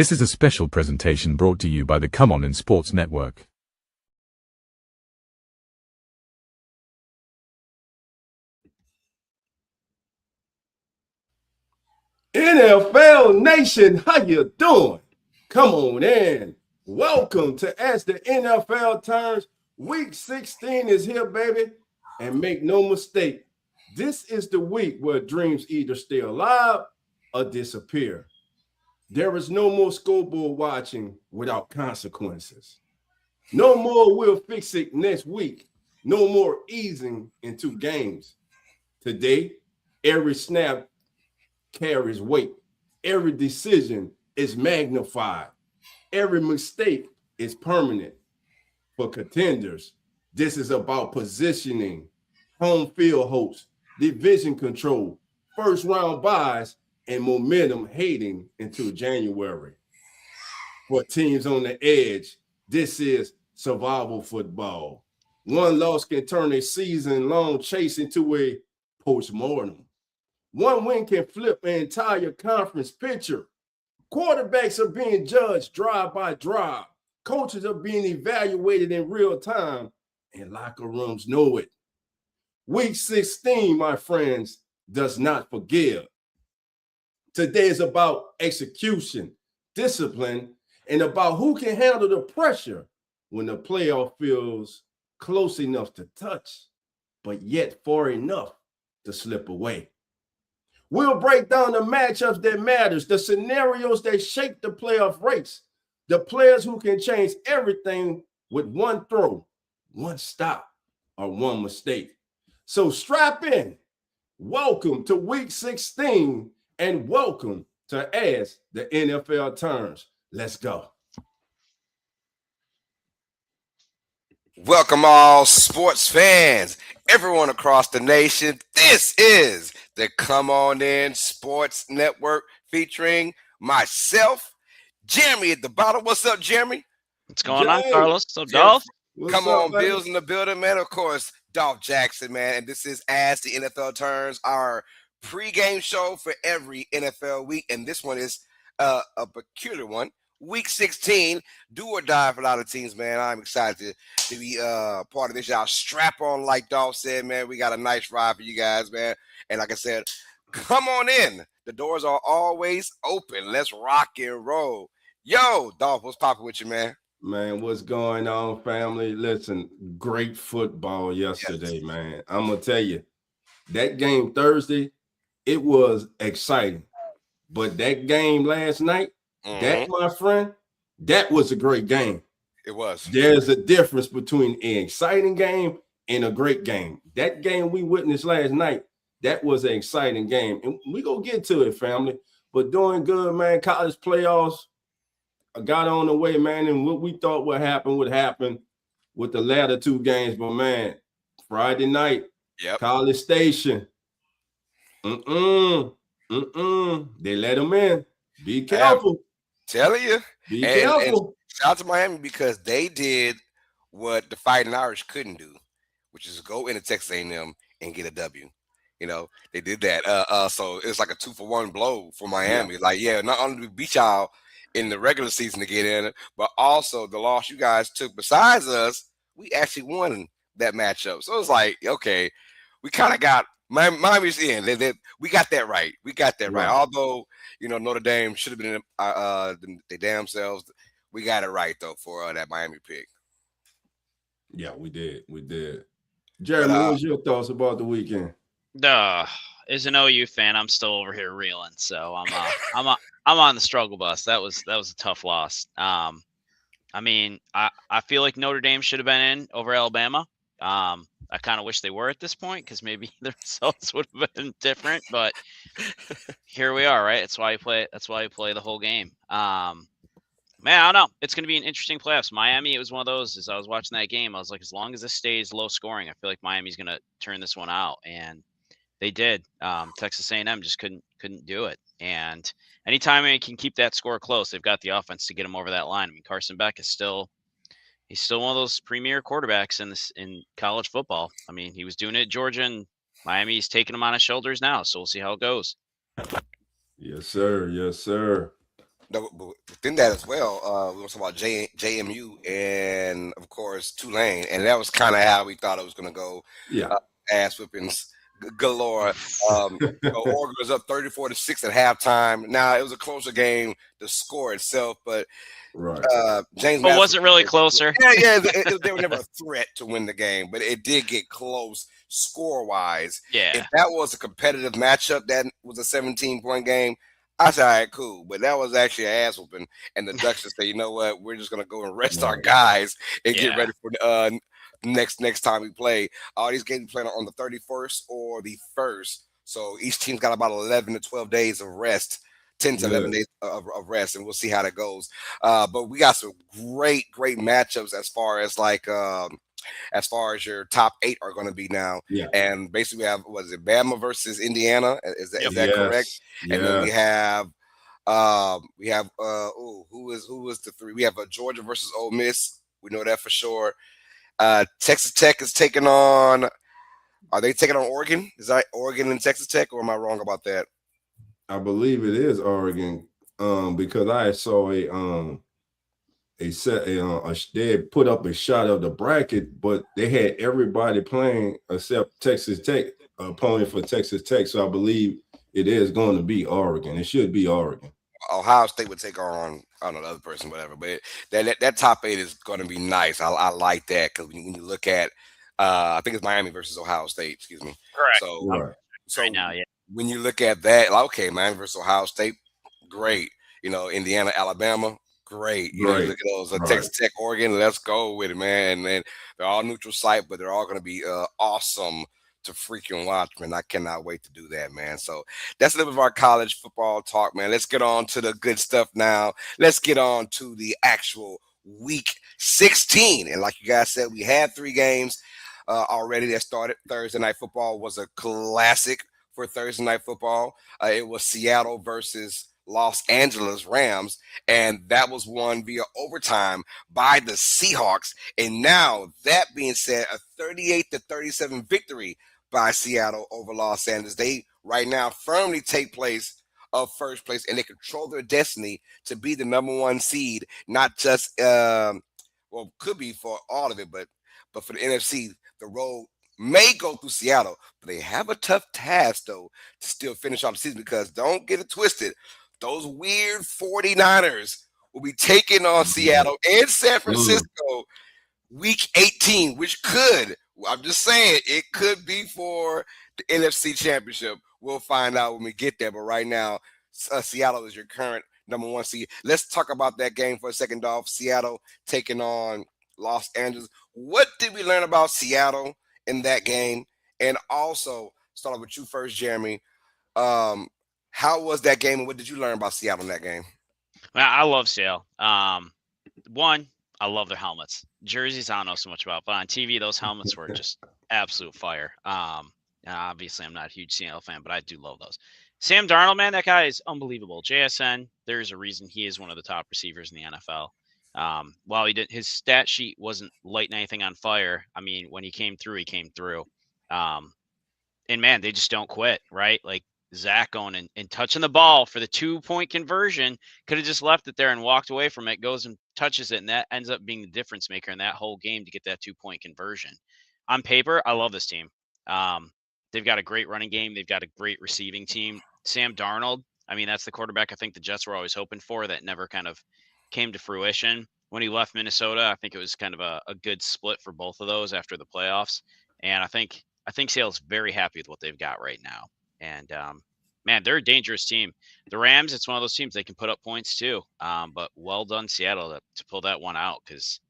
This is a special presentation brought to you by the Come On in Sports Network. NFL Nation, how you doing? Come on in. Welcome to As the NFL Turns. Week 16 is here, baby. And make no mistake, this is the week where dreams either stay alive or disappear. There is no more scoreboard watching without consequences. No more we'll fix it next week. No more easing into games. Today, every snap carries weight. Every decision is magnified. Every mistake is permanent. For contenders, this is about positioning, home field hopes, division control, first round buys, and momentum heading into January. For teams on the edge, this is survival football. One loss can turn a season-long chase into a postmortem. One win can flip an entire conference picture. Quarterbacks are being judged drive by drive. Coaches are being evaluated in real time, and locker rooms know it. Week 16, my friends, does not forgive. Today is about execution, discipline, and about who can handle the pressure when the playoff feels close enough to touch, but yet far enough to slip away. We'll break down the matchups that matters, the scenarios that shape the playoff race, the players who can change everything with one throw, one stop, or one mistake. So strap in. Welcome to Week 16, and welcome to As the NFL Turns. Let's go. Welcome all sports fans, everyone across the nation. This is the Come On In Sports Network featuring myself, Jeremy at the bottom. What's up, Jeremy? What's going on, Carlos? So, Dolph? Come on, Bills in the building, man. Of course, Dolph Jackson, man. And this is As the NFL Turns, our pregame show for every NFL week. And this one is a peculiar one. Week 16, do or die for a lot of teams, man. I'm excited to be part of this. Y'all strap on, like Dolph said, man. We got a nice ride for you guys, man. And like I said, come on in. The doors are always open. Let's rock and roll. Yo, Dolph, what's popping with you, man? Man, what's going on, family? Listen, great football yesterday, man. I'm going to tell you, that game Thursday, it was exciting. But that game last night, that, my friend, that was a great game. It was. There's a difference between an exciting game and a great game. That game we witnessed last night, that was an exciting game. And we going to get to it, family. But doing good, man. College playoffs got on the way, man. And what we thought would happen with the latter two games. But, man, Friday night, College Station. They let them in. Be careful. Telling you. Be careful. And shout out to Miami because they did what the Fighting Irish couldn't do, which is go into Texas A&M and get a W. You know, they did that. So it's like a 2-for-1 blow for Miami. Not only did we beat y'all in the regular season to get in, but also the loss you guys took besides us, we actually won that matchup. So it's like, okay, we kind of got Miami's in. We got that right. Right. Although, Notre Dame should have been the damn selves. We got it right, though, for that Miami pick. Yeah, we did. Jeremy, what was your thoughts about the weekend? As an OU fan, I'm still over here reeling. So I'm on the struggle bus. That was a tough loss. I feel like Notre Dame should have been in over Alabama. I kind of wish they were at this point because maybe the results would have been different. But here we are, right? That's why you play the whole game. Man, I don't know. It's going to be an interesting playoffs. Miami, it was one of those. As I was watching that game, I was like, as long as this stays low scoring, I feel like Miami's going to turn this one out, and they did. Texas A&M just couldn't do it. And anytime they can keep that score close, they've got the offense to get them over that line. I mean, Carson Beck is still one of those premier quarterbacks in college football. I mean, he was doing it at Georgia, and Miami's taking him on his shoulders now. So we'll see how it goes. Yes, sir. No, but within that as well, we were talking about JMU and of course Tulane, and that was kind of how we thought it was going to go. Yeah. Uh, Ass whippings galore. Oregon was up 34-6 at halftime. Now it was a closer game, the score itself, but Right. James. But Madison, was it really closer? Yeah. They were never a threat to win the game, but it did get close score wise. Yeah. If that was a competitive matchup, that was a 17-point game. I said, all right, cool. But that was actually an ass whooping. And the Ducks just say, you know what? We're just going to go and rest our guys and get ready for next time we play. All these games playing on the 31st or the 1st. So each team's got about 11 to 12 days of rest, 10 to 11 days of rest, and we'll see how that goes. But we got some great matchups as far as your top 8 are going to be now. Yeah. And basically we have, was it Bama versus Indiana? Is that correct? Yeah. And then we have who is the 3? We have Georgia versus Ole Miss. We know that for sure. Texas Tech is taking on. Are they taking on Oregon? Is that Oregon and Texas Tech, or am I wrong about that? I believe it is Oregon, because I saw they had put up a shot of the bracket, but they had everybody playing except Texas Tech, opponent for Texas Tech. So I believe it is going to be Oregon. It should be Oregon. Ohio State would take on, I don't know, the other person, whatever. But that top 8 is going to be nice. I like that because when you look at, I think it's Miami versus Ohio State. Excuse me. Correct. So right now, when you look at that, like, okay, Miami versus Ohio State, great. Indiana, Alabama, great. You look at those Texas Tech, Oregon, let's go with it, man. And they're all neutral site, but they're all going to be awesome to freaking watch, man. I cannot wait to do that, man. So that's a little bit of our college football talk, man. Let's get on to the good stuff now. Let's get on to the actual week 16. And like you guys said, we had 3 games already that started. Thursday Night Football was a classic for Thursday Night Football. It was Seattle versus Los Angeles Rams, and that was won via overtime by the Seahawks. And now, that being said, a 38-37 victory by Seattle over Los Angeles. They right now firmly take place of first place, and they control their destiny to be the number 1 seed, not just could be for all of it, but for the NFC, the road may go through Seattle, but they have a tough task, though, to still finish off the season, because don't get it twisted, those weird 49ers will be taking on Seattle and San Francisco week 18, which could, I'm just saying, it could be for the NFC Championship. We'll find out when we get there, but right now, Seattle is your current number 1 seed. Let's talk about that game for a second, Dolph. Seattle taking on Los Angeles. What did we learn about Seattle in that game? And also, start off with you first, Jeremy. How was that game, and what did you learn about Seattle in that game? I love Seattle. One, I love their helmets. Jerseys, I don't know so much about, but on TV, those helmets were just absolute fire. Obviously, I'm not a huge Seattle fan, but I do love those. Sam Darnold, man, that guy is unbelievable. JSN, there's a reason he is one of the top receivers in the NFL. While his stat sheet wasn't lighting anything on fire. I mean, when he came through, he came through. And man, they just don't quit, right? Like Zach going and touching the ball for the 2-point conversion, could have just left it there and walked away from it, goes and touches it, and that ends up being the difference maker in that whole game to get that 2-point conversion. On paper, I love this team. They've got a great running game. They've got a great receiving team. Sam Darnold, I mean, that's the quarterback I think the Jets were always hoping for that never kind of came to fruition. When he left Minnesota, I think it was kind of a good split for both of those after the playoffs. And I think Seattle's very happy with what they've got right now. And man, they're a dangerous team. The Rams, it's one of those teams they can put up points too. But well done, Seattle, to pull that one out, because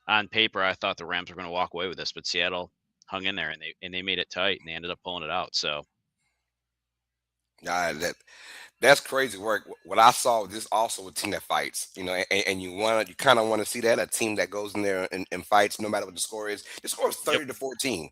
on paper I thought the Rams were going to walk away with this, but Seattle hung in there and they made it tight and they ended up pulling it out. So that's crazy work. What I saw, this also a team that fights, and you kind of want to see that, a team that goes in there and fights no matter what the score is. The score is 30-14.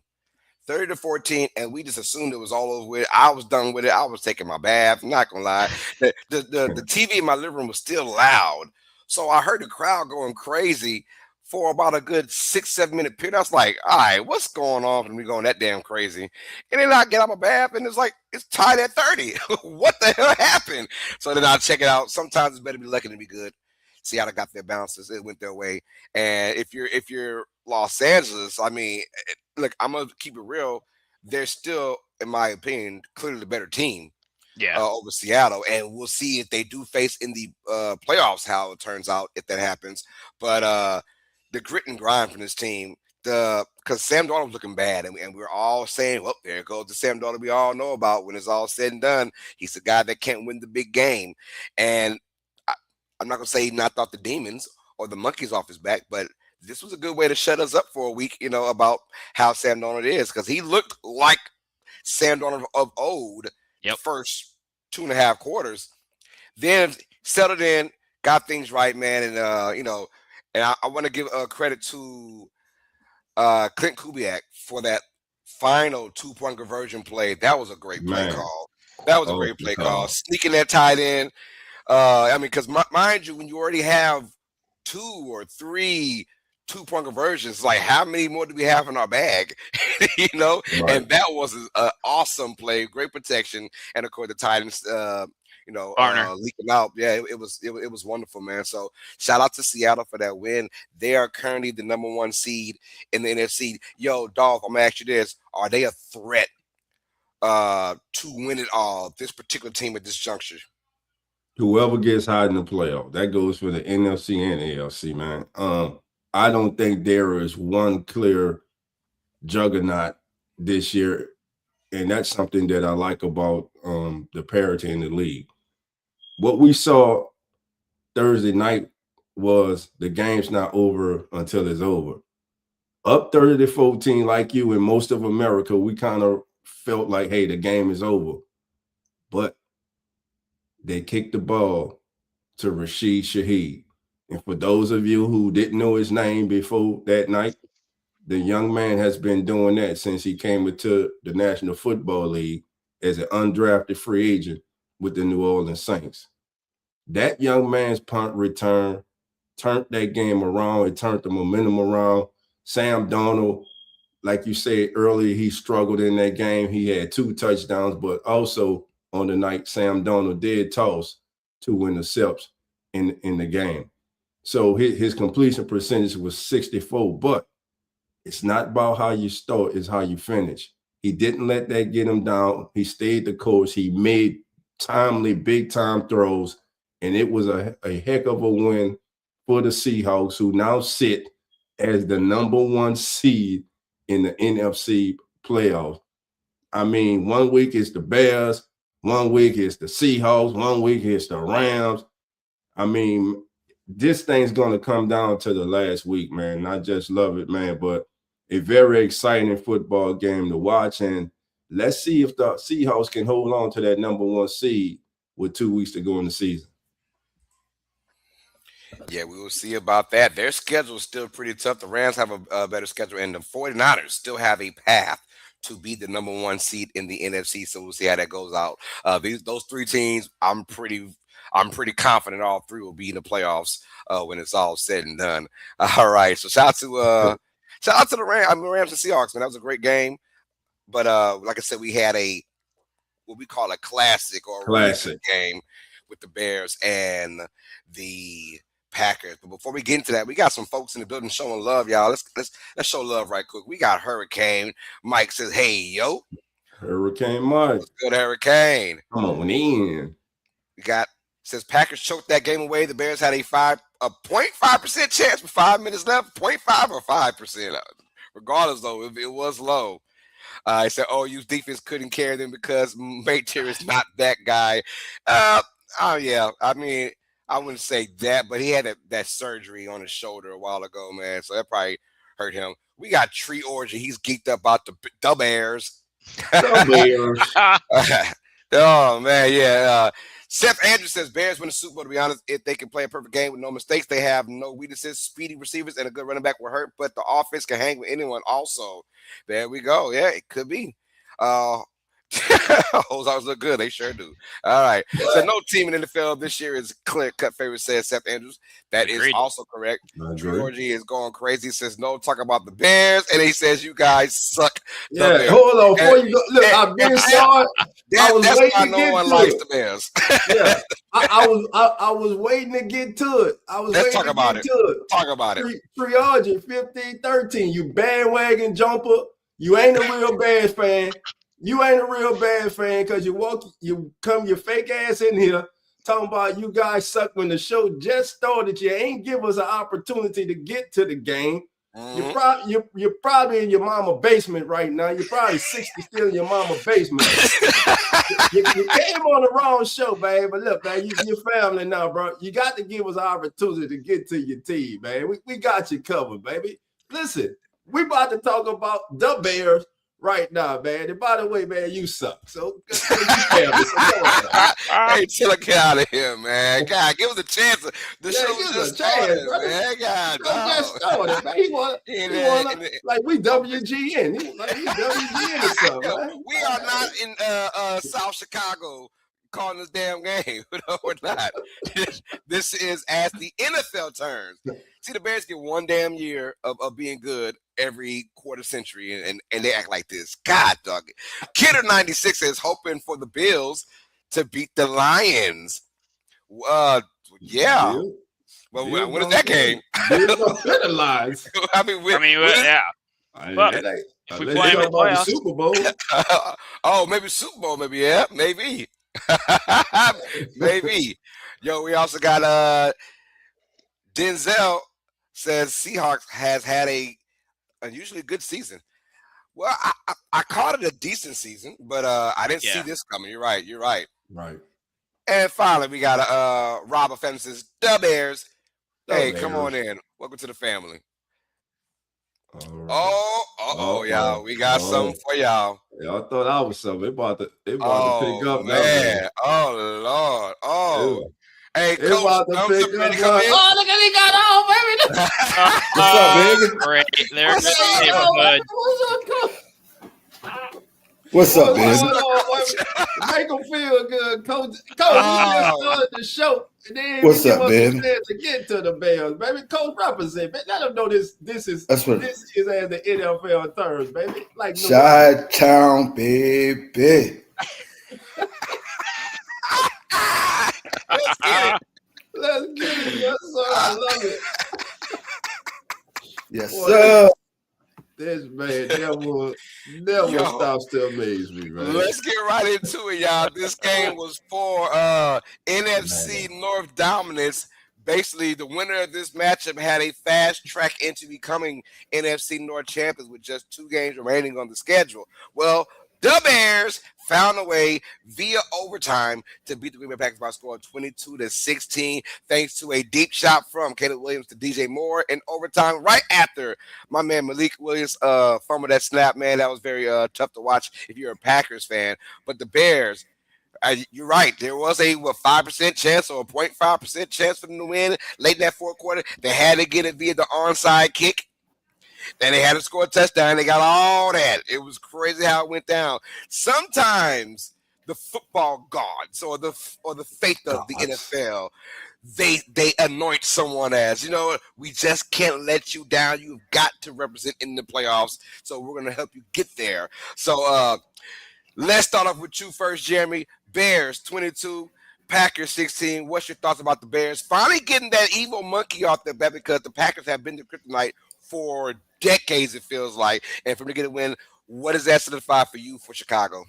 30-14, and we just assumed it was all over with it. I was done with it. I was taking my bath. I'm not gonna lie. The TV in my living room was still loud, so I heard the crowd going crazy for about a good 6-7 minute period. I was like, all right, what's going on? And we going that damn crazy. And then I get out my bath and it's like, it's tied at 30. What the hell happened? So then I check it out. Sometimes it's better to be lucky than be good. Seattle got their bounces. It went their way. And if you're Los Angeles, I mean, look, I'm going to keep it real. They're still, in my opinion, clearly the better team. Yeah. Over Seattle, and we'll see if they do face in the playoffs how it turns out if that happens. But the grit and grind from this team, because Sam Darnold was looking bad, and we're all saying, well, there goes the Sam Darnold we all know about. When it's all said and done, he's the guy that can't win the big game. And I'm not gonna say he knocked out the demons or the monkeys off his back, but this was a good way to shut us up for a week, about how Sam Darnold is, because he looked like Sam Darnold of old. Yep. First 2.5 quarters, then settled in, got things right, man. And and I want to give credit to Clint Kubiak for that final 2-point conversion play. That was a great play call. That was a great play call. Sneaking that tight end. I mean, because mind you, when you already have 2 or 3 2-point conversions, like how many more do we have in our bag? Right. And that was an awesome play, great protection, and of course the Titans, leaking out. Yeah, it was wonderful, man. So shout out to Seattle for that win. They are currently the number 1 seed in the NFC. Yo, Dolph, I'm gonna ask you this: are they a threat to win it all? This particular team at this juncture. Whoever gets hot in the playoff, that goes for the NFC and AFC, man. I don't think there is one clear juggernaut this year, and that's something that I like about the parity in the league. What we saw Thursday night was the game's not over until it's over. Up 30-14, like you and most of America, we kind of felt like, hey, the game is over. But they kicked the ball to Rashid Shaheed. And for those of you who didn't know his name before that night, the young man has been doing that since he came into the National Football League as an undrafted free agent with the New Orleans Saints. That young man's punt return turned that game around. It turned the momentum around. Sam Darnold, like you said earlier, he struggled in that game. He had 2 touchdowns, but also on the night, Sam Darnold did toss 2 intercepts in the game. So his completion percentage was 64, but it's not about how you start, it's how you finish. He didn't let that get him down. He stayed the course. He made timely, big-time throws, and it was a heck of a win for the Seahawks, who now sit as the number 1 seed in the NFC playoffs. I mean, one week it's the Bears, one week it's the Seahawks, one week it's the Rams. I mean, this thing's going to come down to the last week, man. I just love it, man. But a very exciting football game to watch. And let's see if the Seahawks can hold on to that number 1 seed with 2 weeks to go in the season. Yeah, we will see about that. Their schedule is still pretty tough. The Rams have a better schedule, and the 49ers still have a path to be the number 1 seed in the NFC. So we'll see how that goes out. Those 3 teams, I'm pretty confident all 3 will be in the playoffs when it's all said and done. All right. So shout out to the Rams. I mean, Rams and Seahawks, man. That was a great game. But like I said, we had what we call a classic or a classic game with the Bears and the Packers. But before we get into that, we got some folks in the building showing love, y'all. Let's show love right quick. We got Hurricane. Mike says, "Hey, yo." Hurricane Mike. What's good, Hurricane? Come on in. We got says Packers choked that game away. The Bears had a 0.5% chance with 5 minutes left. 0.5 or 5%. Regardless, though, it was low. I said, OU's defense couldn't carry them because Mateer is not that guy. Oh, yeah. I mean, I wouldn't say that, but he had that surgery on his shoulder a while ago, man. So that probably hurt him. We got Tree Origin. He's geeked up about the Bears. The Bears. Oh, man, yeah. Seth Andrews says Bears win the Super Bowl. To be honest, if they can play a perfect game with no mistakes, they have no weaknesses. Speedy receivers and a good running back will hurt, but the offense can hang with anyone also. There we go. Yeah, it could be. Those always look good. They sure do. All right. So no team in the NFL this year is clear-cut favorite, says Seth Andrews. That is Agreed. also correct. I Drew agree. Orgy is going crazy. He says no, talk about the Bears, and he says you guys suck. The Yeah, Bears. hold on. Before And- you go, look, and- I've been and saw it. I was That's waiting why to no get one to likes it. the Bears. Yeah, I was waiting to get to it. Let's talk about it. Talk about it. Triage 15-13. You bandwagon jumper. You ain't a real Bears fan. You ain't a real Bears fan because you come your fake ass in here talking about you guys suck when the show just started. You ain't give us an opportunity to get to the game. Mhm. You're probably in your mama basement right now. You're probably 60 still in your mama basement. You came on the wrong show, man. But look, man, you're family now, bro. You got to give us an opportunity to get to your team, man. We got you covered, baby. Listen, we about to talk about the Bears right now, man. And by the way, man, you suck. So you family. So go on. Hey, chill, get out of here, man. God, give us a chance. The Yeah, show give us just a chance, started, brother. man. God, The show just started, man. He want like we WGN. Like we WGN or something, Yo, man. we are not in South Chicago calling this damn game. No, we're not. This is as the NFL turns. See, the Bears get one damn year of being good every quarter century, and they act like this. God, dog. Kidder 96 is hoping for the Bills to beat the Lions. Yeah. Bill, Well, Bill when is that game? Bill's gonna hit the lines. I mean, Yeah. Well, It ain't- if we let's play him talk in about the playoffs, Super Bowl. oh, maybe Super Bowl, maybe, yeah, maybe. Maybe. Yo, we also got Denzel says Seahawks has had a unusually good season. Well, I called it a decent season, but I didn't see this coming. You're right. Right. And finally, we got Robert Fenton says, the Bears. The Hey, Bears. come on in. Welcome to the family. All right. Oh, y'all. We got something for y'all. Y'all thought I was something. They about to pick up, man. Oh, Lord. Oh. Yeah. Hey, They Coach, about to thumbs pick up, ready up, to come in? Oh, look at he got on, baby. What's up, baby? Great. There's What's the up? neighborhood. What's up, baby? Make them feel good, Coach. We just started the show. And then What's we give up, us baby? a chance to get to the Bears, baby. Coach represent. Let them know this is That's what. as the NFL turns, baby. Like Chi-Town, baby. Let's get it. Yes, sir. I love it. Yes, Boy, sir. This man never stops to amaze me, man. Let's get right into it, y'all. This game was for NFC North dominance. Basically, the winner of this matchup had a fast track into becoming NFC North champions with just 2 games remaining on the schedule. Well, the Bears found a way via overtime to beat the Green Bay Packers by a score of 22-16, thanks to a deep shot from Caleb Williams to DJ Moore in overtime right after my man Malik Williams fumbled that snap, man. That was very tough to watch if you're a Packers fan. But the Bears, you're right. There was a 5% chance or a 0.5% chance for them to win late in that fourth quarter. They had to get it via the onside kick. Then they had to score a touchdown. They got all that. It was crazy how it went down. Sometimes the football gods or the faith of the NFL, they anoint someone as, we just can't let you down. You've got to represent in the playoffs. So we're going to help you get there. So let's start off with you first, Jeremy. Bears 22, Packers 16. What's your thoughts about the Bears finally getting that evil monkey off their back, because the Packers have been to kryptonite for decades, it feels like, and for them to get a win, what does that solidify for you for Chicago?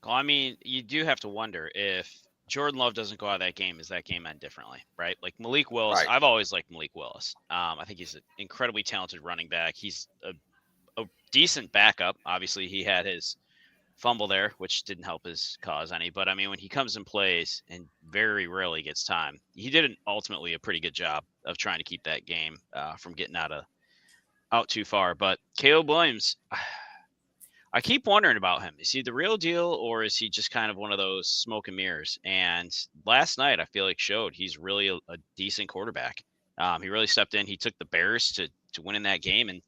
Well, I mean, you do have to wonder if Jordan Love doesn't go out of that game, is that game end differently, right? Like Malik Willis, Right. I've always liked Malik Willis. I think he's an incredibly talented running back. He's a decent backup. Obviously, he had his fumble there, which didn't help his cause any. But I mean, when he comes and plays and very rarely gets time, he did ultimately a pretty good job of trying to keep that game from getting out too far. But Caleb Williams, I keep wondering about him. Is he the real deal, or is he just kind of one of those smoke and mirrors? And last night, I feel like showed he's really a decent quarterback. He really stepped in. He took the Bears to win in that game, and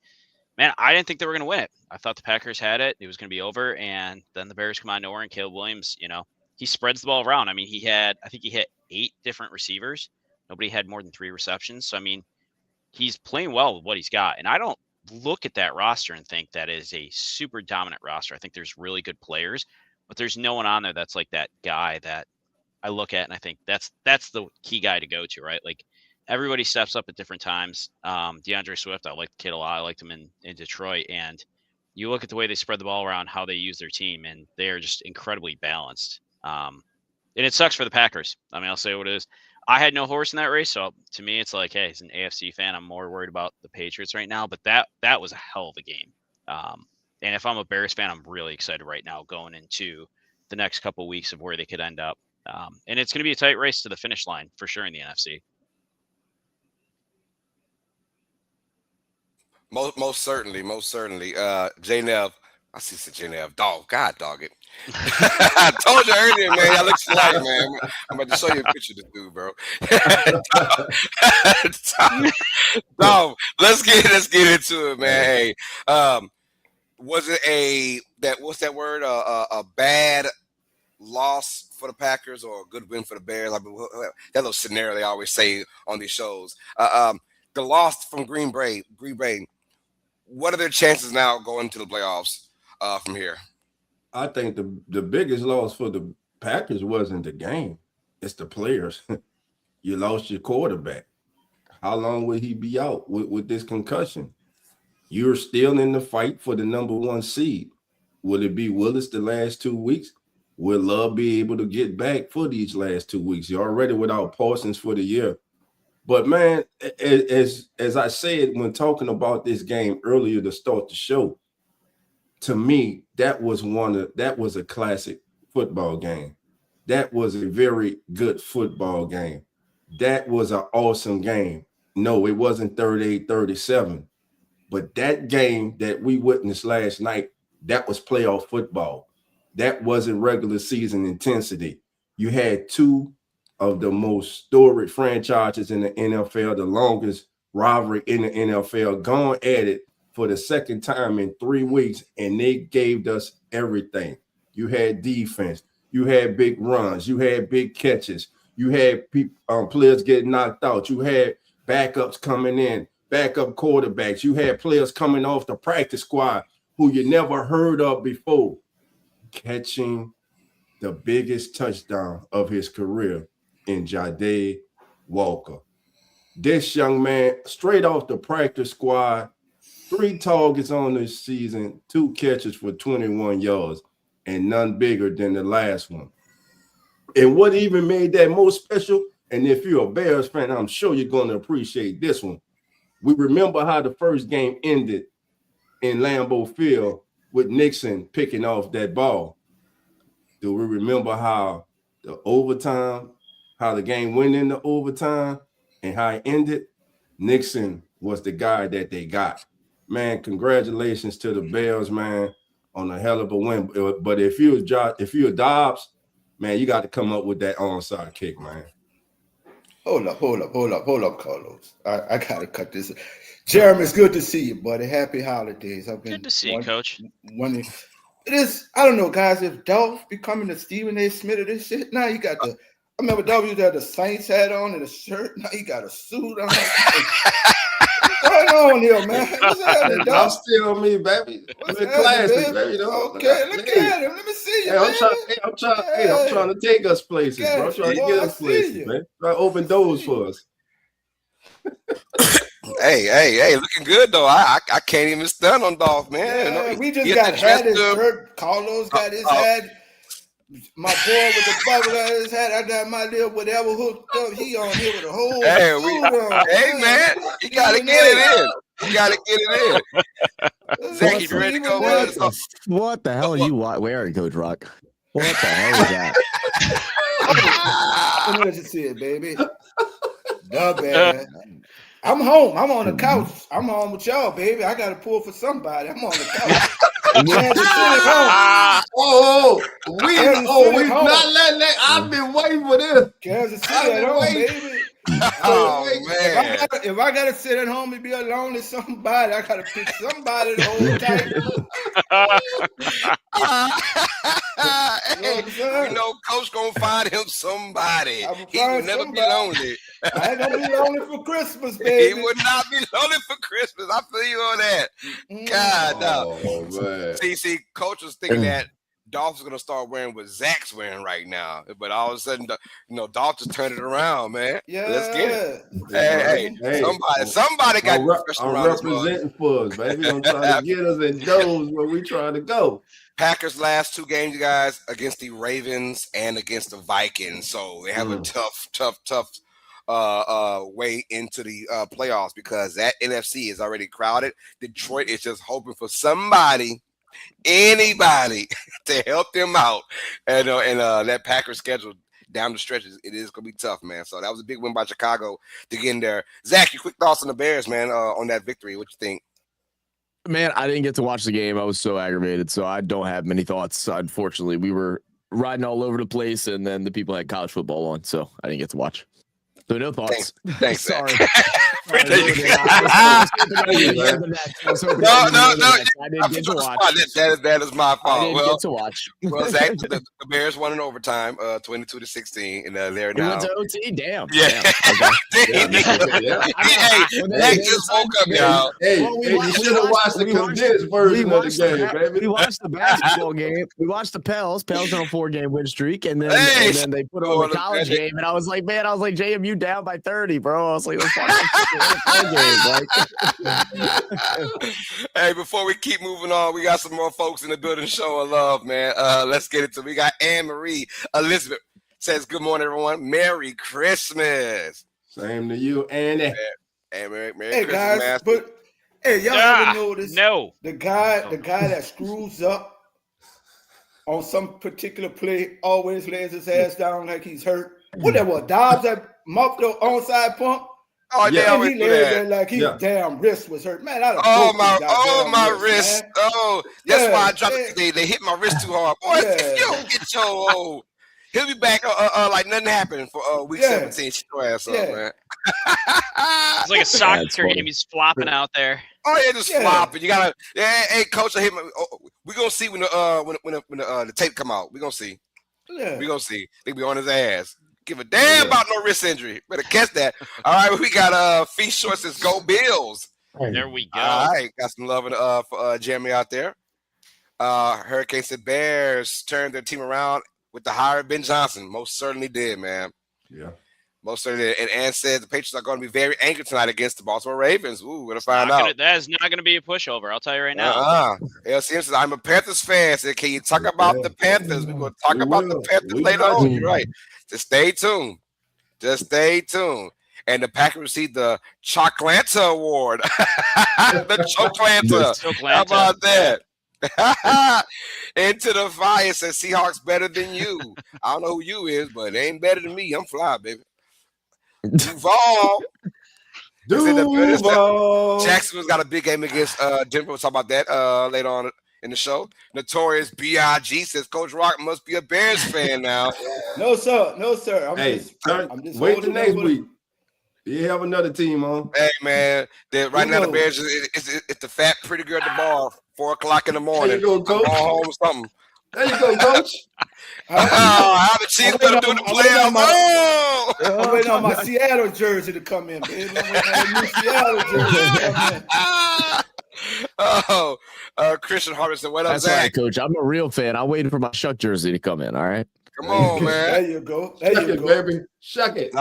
man, I didn't think they were going to win it. I thought the Packers had it. It was going to be over. And then the Bears come out of nowhere, and Caleb Williams, he spreads the ball around. I mean, I think he hit 8 different receivers. Nobody had more than 3 receptions. So, I mean, he's playing well with what he's got. And I don't look at that roster and think that is a super dominant roster. I think there's really good players, but there's no one on there that's like that guy that I look at and I think that's the key guy to go to, right? Like, everybody steps up at different times. DeAndre Swift, I like the kid a lot. I liked him in Detroit. And you look at the way they spread the ball around, how they use their team, and they are just incredibly balanced. And it sucks for the Packers. I mean, I'll say what it is. I had no horse in that race. So to me, it's like, hey, as an AFC fan, I'm more worried about the Patriots right now. But that was a hell of a game. And if I'm a Bears fan, I'm really excited right now going into the next couple of weeks of where they could end up. And it's going to be a tight race to the finish line for sure in the NFC. Most certainly. J-Nev, I see J-Nev. Dog it. I told you earlier, man. I look like, man. I'm about to show you a picture of this dude, bro. Dog, let's get into it, man. Hey, was it what's that word? A bad loss for the Packers or a good win for the Bears? I mean, that little scenario they always say on these shows. The loss from Green Bay. What are their chances now going to the playoffs from here? I think the biggest loss for the Packers wasn't the game. It's the players. You lost your quarterback. How long will he be out with this concussion? You're still in the fight for the number 1 seed. Will it be Willis the last 2 weeks? Will Love be able to get back for these last 2 weeks? You're already without Parsons for the year. But, man, as I said when talking about this game earlier to start the show, to me, that was a classic football game. That was a very good football game. That was an awesome game. No, it wasn't 38-37. But that game that we witnessed last night, that was playoff football. That wasn't regular season intensity. You had 2 of the most storied franchises in the NFL, the longest rivalry in the NFL, gone at it for the second time in 3 weeks, and they gave us everything. You had defense. You had big runs. You had big catches. You had players getting knocked out. You had backups coming in, backup quarterbacks. You had players coming off the practice squad who you never heard of before, catching the biggest touchdown of his career in Ja'Day Walker. This young man, straight off the practice squad, 3 targets on this season, 2 catches for 21 yards, and none bigger than the last one. And what even made that most special, and if you're a Bears fan, I'm sure you're going to appreciate this one. We remember how the first game ended in Lambeau Field with Nixon picking off that ball. Do we remember how the game went into overtime and how it ended? Nixon was the guy that they got. Man, congratulations to the Bears, man, on a hell of a win. But if you're Dobbs, man, you got to come up with that onside kick, man. Hold up, Carlos. I got to cut this. Jeremy, it's good to see you, buddy. Happy holidays. Good to see you, Coach. It is, I don't know, guys, if Dolph becoming the Stephen A. Smith of this shit, now you got I remember Dolph had the Saints hat on and a shirt. Now you got a suit on. What's going on here, man? What's happening, Dolph? I'm still on me, baby. What's We're classic, baby? baby. Okay, look at him. Let me see you, I'm trying to take us places, bro. I'm trying to get us places, man. Try to open doors for us. Hey, looking good though. I can't even stun on Dolph, man. Yeah, we just got his shirt. Carlos got his hat. My boy with the bubble got his hat. I got my little whatever hooked up. He on here with a whole Hey, man, you gotta get it in. You gotta get it in. Zach, you ready to go? What the hell are you wearing, Coach Rock? What the hell is that? Let me let you see it, baby. The man. I'm home. I'm on the couch. I'm home with y'all, baby. I got to pull for somebody. I'm on the couch. Kansas City home. We're not letting that. I've been waiting for this. Kansas City at home, baby. Oh man. If I gotta sit at home and be alone with somebody, I gotta pick somebody to hold tight. Hey, you know, Coach gonna find him somebody. He will never be lonely. I ain't gonna be lonely for Christmas, baby. He would not be lonely for Christmas. I feel you on that. God, no. Man. See, Coach was thinking that Dolph's gonna start wearing what Zach's wearing right now, but all of a sudden, Dolph just turned it around, man. Yeah, let's get it. Hey, somebody got I'm representing for us, baby. I'm trying to get us in those where we trying to go. Packers last two games, you guys, against the Ravens and against the Vikings, so they have a tough way into the playoffs because that NFC is already crowded. Detroit is just hoping for anybody to help them out, and that Packers schedule down the stretches, it is gonna be tough, man. So that was a big win by Chicago to get in there. Zach, your quick thoughts on the Bears, man, on that victory. What you think? Man, I didn't get to watch the game. I was so aggravated, so I don't have many thoughts. Unfortunately, we were riding all over the place, and then the people had college football on, so I didn't get to watch. So no thoughts. Thanks. Sorry. No. I didn't get to watch. That is my fault. I didn't get to watch. Well, Zach, the Bears won in overtime, 22-16, and they're now. Went to OT. Damn. Yeah. Damn. Okay. Zach just woke up, y'all. Hey, you should have watched the condensed version of the game, baby. We watched the basketball game. We watched the Pels. Pels on a 4-game win streak, and then they put on the college game, and I was like, JMU down by 30, bro. I was like, hey, before we keep moving on, we got some more folks in the building showing love, man. Let's get into it. We got Anne-Marie Elizabeth says, good morning, everyone. Merry Christmas. Same to you, Annie. Merry Hey, Christmas, guys, man. but hey, y'all ever notice the guy that screws up on some particular play always lays his ass down like he's hurt? What that was? Dobbs that muffed the onside pump? Oh, yeah, and he laid there like his damn wrist was hurt. Man, my wrist. Man. Oh, that's why I dropped it. They hit my wrist too hard. Boy, if you don't get your he'll be back like nothing happened for week 17. Shut your ass up, man. It's like a soccer game. He's flopping out there. Oh, yeah, just flopping. You gotta. Hey, coach, I hit my. We're gonna see when the tape come out. We're gonna see. Yeah. We're gonna see. They be on his ass. Give a damn about no wrist injury. Better catch that. All right, we got Fee Short says go Bills. There we go. All right, got some love for Jeremy out there. Hurricane said Bears turned their team around with the hire of Ben Johnson. Most certainly did, man. Yeah. Most certainly did. And Ann said the Patriots are going to be very angry tonight against the Baltimore Ravens. Ooh, we're going to find out. That is not going to be a pushover. I'll tell you right now. LCM says, I'm a Panthers fan. Said, can you talk about the Panthers? We're going to talk about the Panthers later on. You're right. Just stay tuned. And the Packers received the Chocolanta Award. The Chocolanta. How about that? Into the fire says Seahawks better than you. I don't know who you is, but it ain't better than me. I'm fly, baby. Duval. Jacksonville's got a big game against Denver. We'll talk about that later on in the show. Notorious B.I.G. says Coach Rock must be a Bears fan now. No, sir. I'm just wait till next week. You have another team on. Hey, man. Right now the Bears it's the fat, pretty girl at the bar, 4 o'clock in the morning. There you go, Coach. Home or something. There you go, Coach. How the Chiefs gonna do the playoffs? I'm waiting on my Seattle jersey to come in, baby. I'm waiting on my new Seattle jersey to come in. Christian Harvey said, what up, That's Zach? right, Coach. I'm a real fan. I'm waiting for my Shuck jersey to come in, all right? Come on, man. There you go, baby. Shuck it.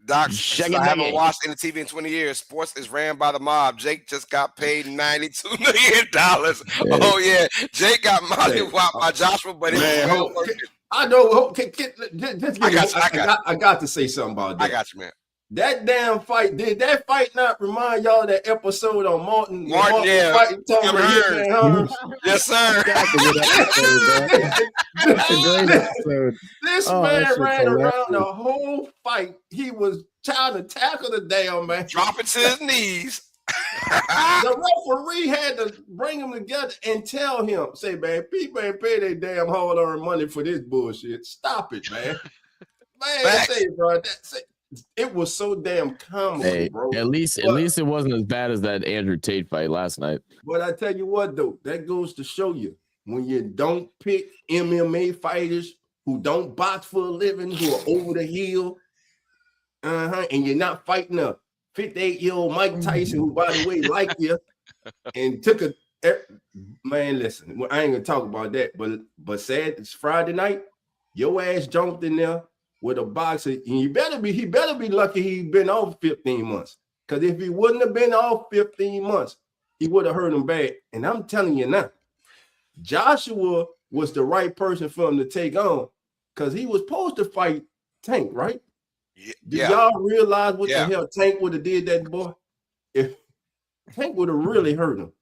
Doc, I haven't watched any TV in 20 years. Sports is ran by the mob. Jake just got paid $92 million. Yeah. Oh, yeah. Jake got mollywopped by Joshua, but I know. I got to say something about that. I got you, man. That damn fight, did that fight not remind y'all of that episode on Martin yeah. fighting Tom Hearns? Yes, sir. This man ran around the whole fight. He was trying to tackle the damn man. Dropping to his knees. The referee had to bring him together and tell him, say, man, people ain't pay their damn hard-earned money for this bullshit. Stop it, man. Man, say, bro, it was so damn comical, Hey, bro. at least it wasn't as bad as that Andrew Tate fight last night. But I tell you what, though, that goes to show you when you don't pick MMA fighters who don't box for a living, who are over the hill, and you're not fighting a 58-year-old Mike Tyson, who, by the way, liked you and took a man. Listen, I ain't gonna talk about that, but sad it's Friday night. Your ass jumped in there with a boxer, and he better be lucky he'd been off 15 months. Because if he wouldn't have been off 15 months, he would have hurt him bad. And I'm telling you now, Joshua was the right person for him to take on because he was supposed to fight Tank, right? Do y'all realize what the hell Tank would have did that boy? If Tank would have really hurt him.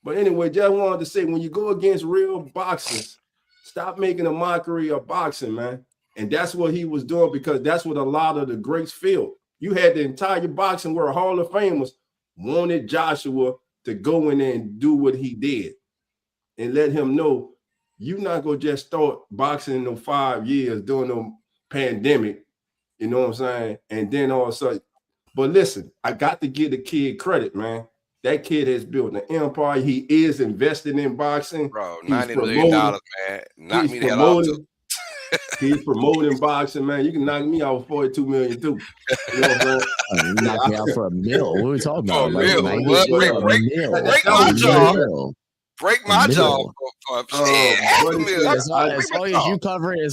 But anyway, just wanted to say, when you go against real boxers, stop making a mockery of boxing, man. And that's what he was doing, because that's what a lot of the greats feel. You had the entire boxing world, Hall of Famers, wanted Joshua to go in there and do what he did and let him know you're not going to just start boxing in those 5 years during the pandemic. You know what I'm saying? And then all of a sudden, but listen, I got to give the kid credit, man. That kid has built an empire. He is investing in boxing. Bro, $90 million, man. Knock me that off too. He's promoting boxing, man. You can knock me out for $42 million too. You know what I'm saying? Knock me out for $1 million. What are we talking about? Break my jaw. As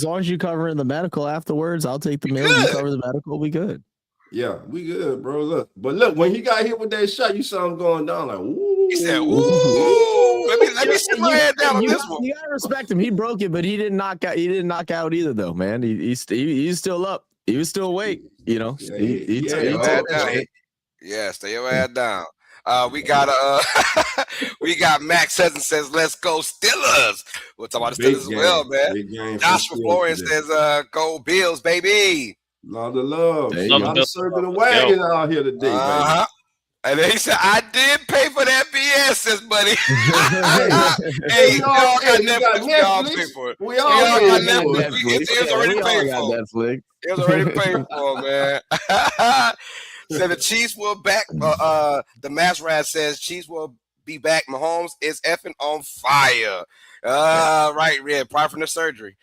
long as you cover in the medical afterwards, I'll take the $1 million. You cover the medical, we good. Yeah, we good, bro. Look, but look, when he got hit with that shot, you saw him going down like, ooh. He said, ooh. Let me sit my head down on this one. You gotta respect him. He broke it, but he didn't knock out. He didn't knock out either, though, man. He's still up. He was still awake. You know. Stay your ass down. We got Max says, let's go Steelers. We'll talk about the Steelers as well, man. Joshua Florence says, go Bills, baby. Lot of love. A lot of circling the wagon out here today, baby. And then he said, I did pay for that BS, says buddy. Hey, we all got Netflix. We all pay for it. We all got Netflix. It was already paid for. It was already paid for, man. So the Chiefs will back. The Mass Rat says Chiefs will be back. Mahomes is effing on fire. Right, Red. Prior from the surgery.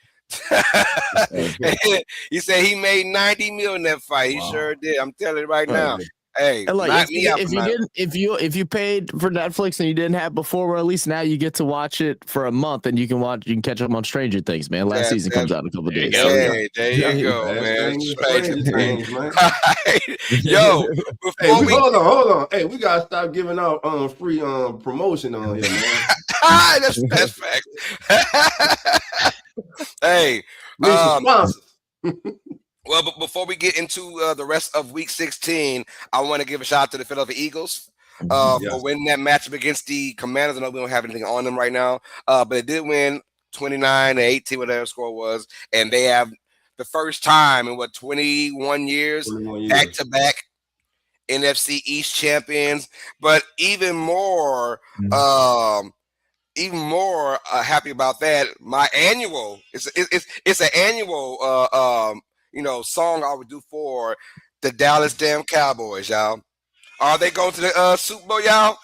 He said he made $90 million in that fight. He sure did. I'm telling you right now. Hey, and like, if you paid for Netflix and you didn't have before, well, at least now you get to watch it for a month and you can catch up on Stranger Things, man. Last season comes out in a couple of days. Hey, there you go, man. Stranger Things, man. Yo, hold on. Hey, we gotta stop giving out free promotion on here, man. That's fact. Hey, sponsors. Well, but before we get into the rest of Week 16, I want to give a shout out to the Philadelphia Eagles for winning that matchup against the Commanders. I know we don't have anything on them right now, but they did win 29-18, whatever the score was, and they have the first time in 21 years, back-to-back NFC East champions. But even more happy about that. My annual it's an annual song I would do for the Dallas damn Cowboys, y'all. Are they going to the Super Bowl, y'all?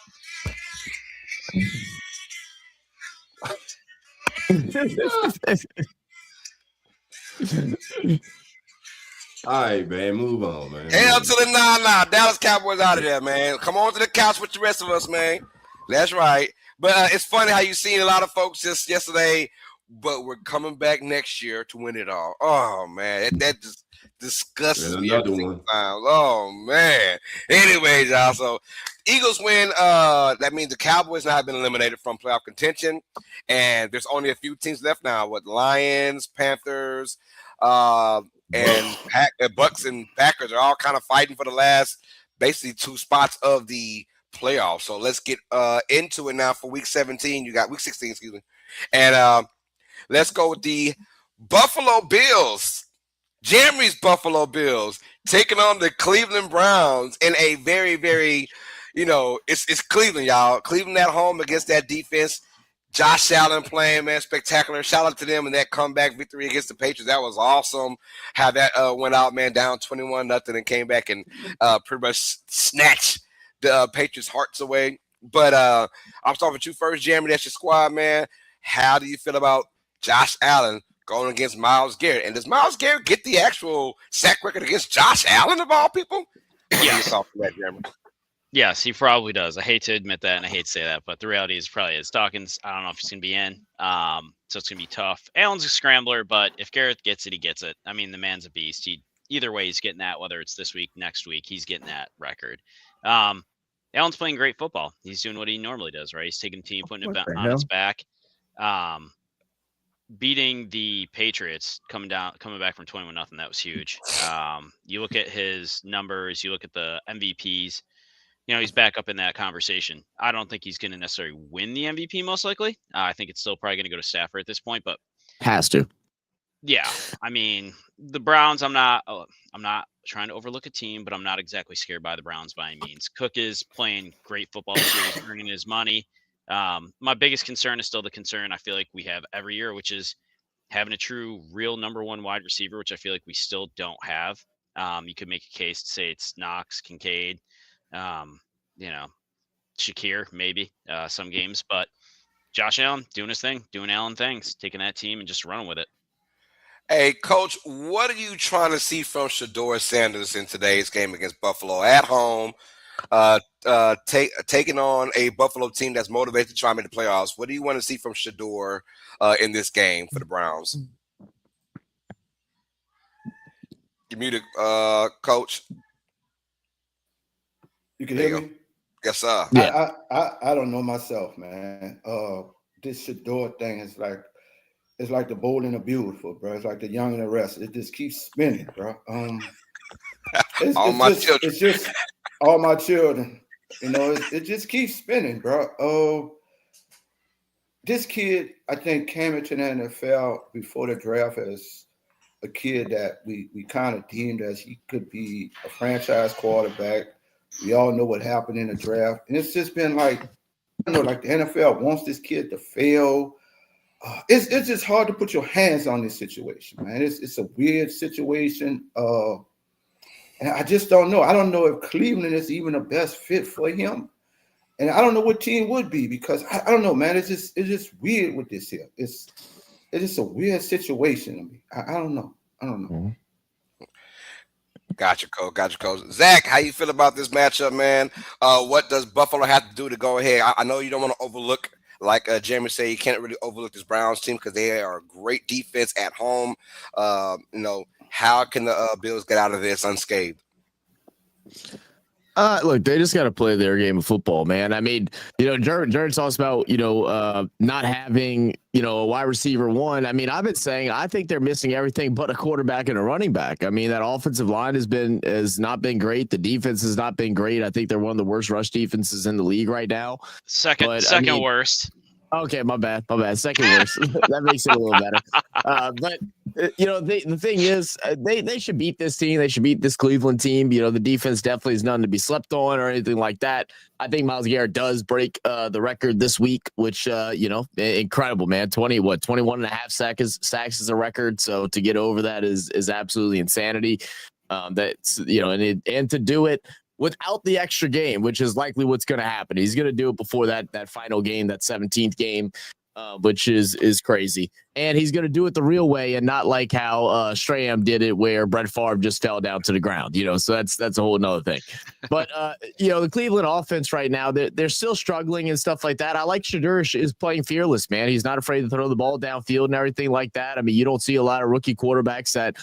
All right, man, move on, man. Hell to the nah. Dallas Cowboys out of there, man. Come on to the couch with the rest of us, man. That's right. But it's funny how you seen a lot of folks just yesterday, but we're coming back next year to win it all. Oh, man, that just disgusts me every single time. Oh, man. Anyways, y'all, so Eagles win. That means the Cowboys now have been eliminated from playoff contention, and there's only a few teams left now. Lions, Panthers, and Bucks and Packers are all kind of fighting for the last basically 2 spots of the playoffs. So let's get into it now for Week 17. You got Week 16, excuse me. And let's go with the Buffalo Bills. Jeremy's Buffalo Bills taking on the Cleveland Browns in a very, very, it's Cleveland, y'all. Cleveland at home against that defense. Josh Allen playing, man, spectacular. Shout out to them and that comeback victory against the Patriots. That was awesome. How that went out, man, down 21-0 and came back and pretty much snatched the Patriots' hearts away. But I'm starting with you first, Jeremy. That's your squad, man. How do you feel about Josh Allen going against Myles Garrett? And does Myles Garrett get the actual sack record against Josh Allen of all people? Yeah. That, Jeremy. Yes, he probably does. I hate to admit that, and I hate to say that, but the reality is probably is. Dawkins, I don't know if he's going to be in, so it's going to be tough. Allen's a scrambler, but if Garrett gets it, he gets it. I mean, the man's a beast. Either way, he's getting that, whether it's this week, next week, he's getting that record. Allen's playing great football. He's doing what he normally does, right? He's taking the team, putting it on its back. Beating the Patriots, coming back from 21-0, that was huge. You look at his numbers, you look at the MVPs. He's back up in that conversation. I don't think he's going to necessarily win the MVP, most likely. I think it's still probably going to go to Stafford at this point, but has to. Yeah, I mean, the Browns. I'm not trying to overlook a team, but I'm not exactly scared by the Browns by any means. Cook is playing great football this year. He's earning his money. My biggest concern is still the concern I feel like we have every year, which is having a true, real number one wide receiver, which I feel like we still don't have. You could make a case to say it's Knox, Kincaid. Shakir, maybe some games, but Josh Allen doing his thing, doing Allen things, taking that team and just running with it. Hey, Coach, what are you trying to see from Shedeur Sanders in today's game against Buffalo at home, taking on a Buffalo team that's motivated to try and make the playoffs? What do you want to see from Shedeur in this game for the Browns? You're muted, Coach. You can hear me? Yes, sir. Yeah. I don't know myself, man. This Shedeur thing is like, it's like the bold and the beautiful, bro. It's like the young and the restless. It just keeps spinning, bro. It's just all my children. It just keeps spinning, bro. This kid, I think, came into the NFL before the draft as a kid that we kind of deemed as he could be a franchise quarterback. We all know what happened in the draft. And it's just been like the NFL wants this kid to fail. It's just hard to put your hands on this situation, man. It's a weird situation. And I just don't know. I don't know if Cleveland is even the best fit for him. And I don't know what team would be because I don't know, man. It's just weird with this here. It's just a weird situation to me. I don't know. Mm-hmm. Gotcha, Coach. Zach, how you feel about this matchup, man? What does Buffalo have to do to go ahead? I know you don't want to overlook, like Jeremy said, you can't really overlook this Browns team because they are a great defense at home. How can the Bills get out of this unscathed? Look, they just got to play their game of football, man. I mean, Jared talks about, not having, a wide receiver one. I mean, I've been saying I think they're missing everything but a quarterback and a running back. I mean, that offensive line has not been great. The defense has not been great. I think they're one of the worst rush defenses in the league right now. Second worst. Okay, my bad. Second worst. That makes it a little better. But the thing is, they should beat this team. They should beat this Cleveland team. The defense definitely is nothing to be slept on or anything like that. I think Myles Garrett does break the record this week, which incredible, man. 21 and a half sacks is a record. So to get over that is absolutely insanity. That's and to do it without the extra game, which is likely what's going to happen. He's going to do it before that final game, that 17th game, which is crazy. And he's going to do it the real way and not like how Strahan did it where Brett Favre just fell down to the ground, so that's a whole nother thing. But, the Cleveland offense right now, they're still struggling and stuff like that. I like Shedeur is playing fearless, man. He's not afraid to throw the ball downfield and everything like that. I mean, you don't see a lot of rookie quarterbacks that,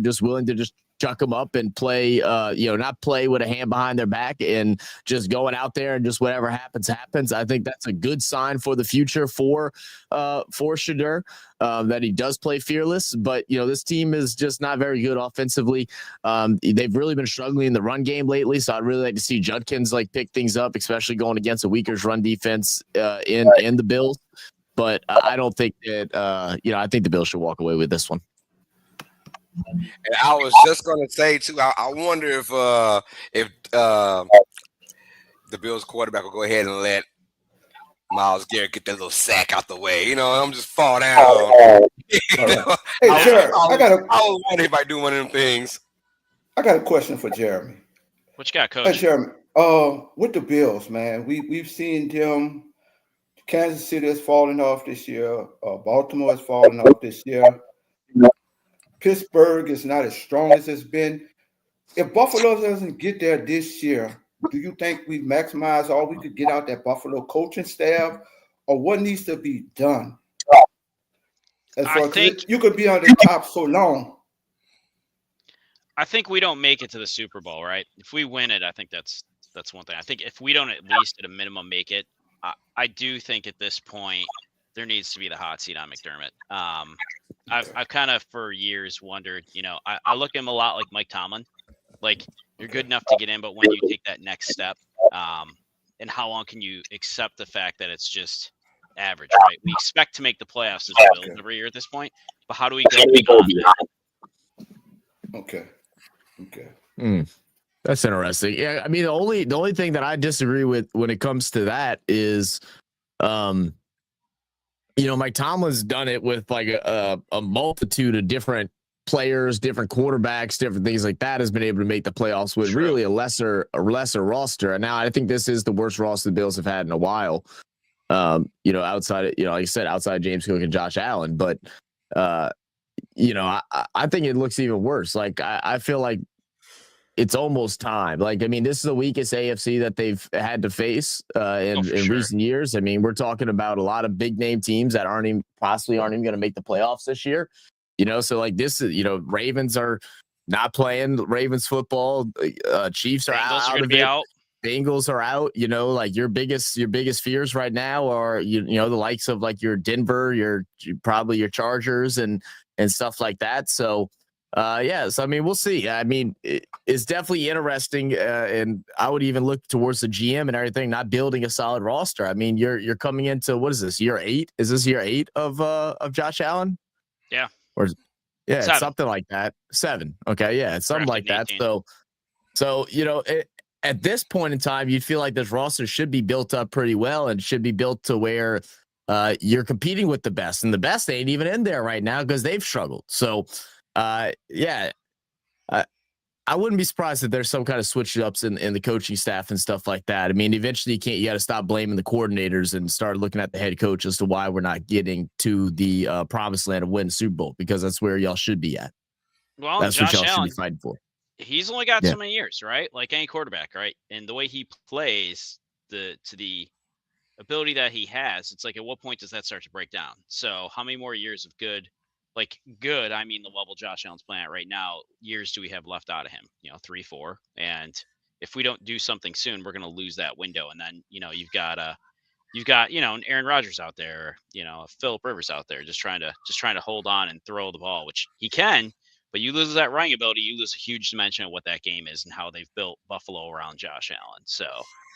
just willing to just chuck them up and play, not play with a hand behind their back and just going out there and just whatever happens. I think that's a good sign for the future for Shedeur, that he does play fearless. But, this team is just not very good offensively. They've really been struggling in the run game lately. So I'd really like to see Judkins pick things up, especially going against a weaker run defense in the Bills. But I don't think that, I think the Bills should walk away with this one. And I was just going to say too, I wonder if the Bills quarterback will go ahead and let Miles Garrett get that little sack out the way, and I'm just fall down. All right. Hey, Jared, I was wondering if I do one of them things. I got a question for Jeremy. What you got, Coach? Hey, Jeremy, with the Bills, man, we've seen them. Kansas City is falling off this year. Baltimore is falling off this year. Pittsburgh is not as strong as it's been. If Buffalo doesn't get there this year, do you think we maximize all we could get out that Buffalo coaching staff, or what needs to be done? I think you could be on the top so long. I think we don't make it to the Super Bowl, right? If we win it, I think that's one thing. I think if we don't at least at a minimum make it, I do think at this point there needs to be the hot seat on McDermott. I've kind of for years wondered, I look at him a lot like Mike Tomlin. Like, you're good enough to get in, but when you take that next step, and how long can you accept the fact that it's just average, right? We expect to make the playoffs as well every year at this point, but how do we go beyond that? Okay. That's interesting. Yeah, I mean, the only thing that I disagree with when it comes to that is, Mike Tomlin's done it with like a multitude of different players, different quarterbacks, different things like that, has been able to make the playoffs with really a lesser roster. And now I think this is the worst roster the Bills have had in a while. Outside, like I said, outside James Cook and Josh Allen, but I think it looks even worse. Like I feel like it's almost time. Like, I mean, this is the weakest AFC that they've had to face in recent years. I mean, we're talking about a lot of big name teams that possibly aren't even going to make the playoffs this year. So like this is, Ravens are not playing Ravens football. Chiefs are Bengals out are of be it. out. Bengals are out. Like your biggest fears right now are the likes of like your Denver, probably your Chargers and stuff like that. So so I mean, we'll see. I mean, it's definitely interesting, and I would even look towards the GM and everything, not building a solid roster. I mean, you're coming into, what is this, year 8? Is this year 8 of Josh Allen? Yeah. Or it's 7. something like that. 7. Okay, yeah, it's something like that. 18. So at this point in time, you'd feel like this roster should be built up pretty well and should be built to where you're competing with the best, and the best ain't even in there right now because they've struggled. So. I wouldn't be surprised if there's some kind of switch ups in the coaching staff and stuff like that. I mean, eventually you got to stop blaming the coordinators and start looking at the head coach as to why we're not getting to the promised land of winning Super Bowl, because that's where y'all should be at. Well, that's Josh what y'all Allen should be fighting for. He's only got so many years, right? Like any quarterback, right? And the way he plays, to the ability that he has, it's like, at what point does that start to break down? So how many more years of good, I mean, the level Josh Allen's playing at right now, years do we have left out of him? 3, 4. And if we don't do something soon, we're going to lose that window. And then, you've got an Aaron Rodgers out there, a Phillip Rivers out there, just trying to hold on and throw the ball, which he can, but you lose that running ability, you lose a huge dimension of what that game is and how they've built Buffalo around Josh Allen. So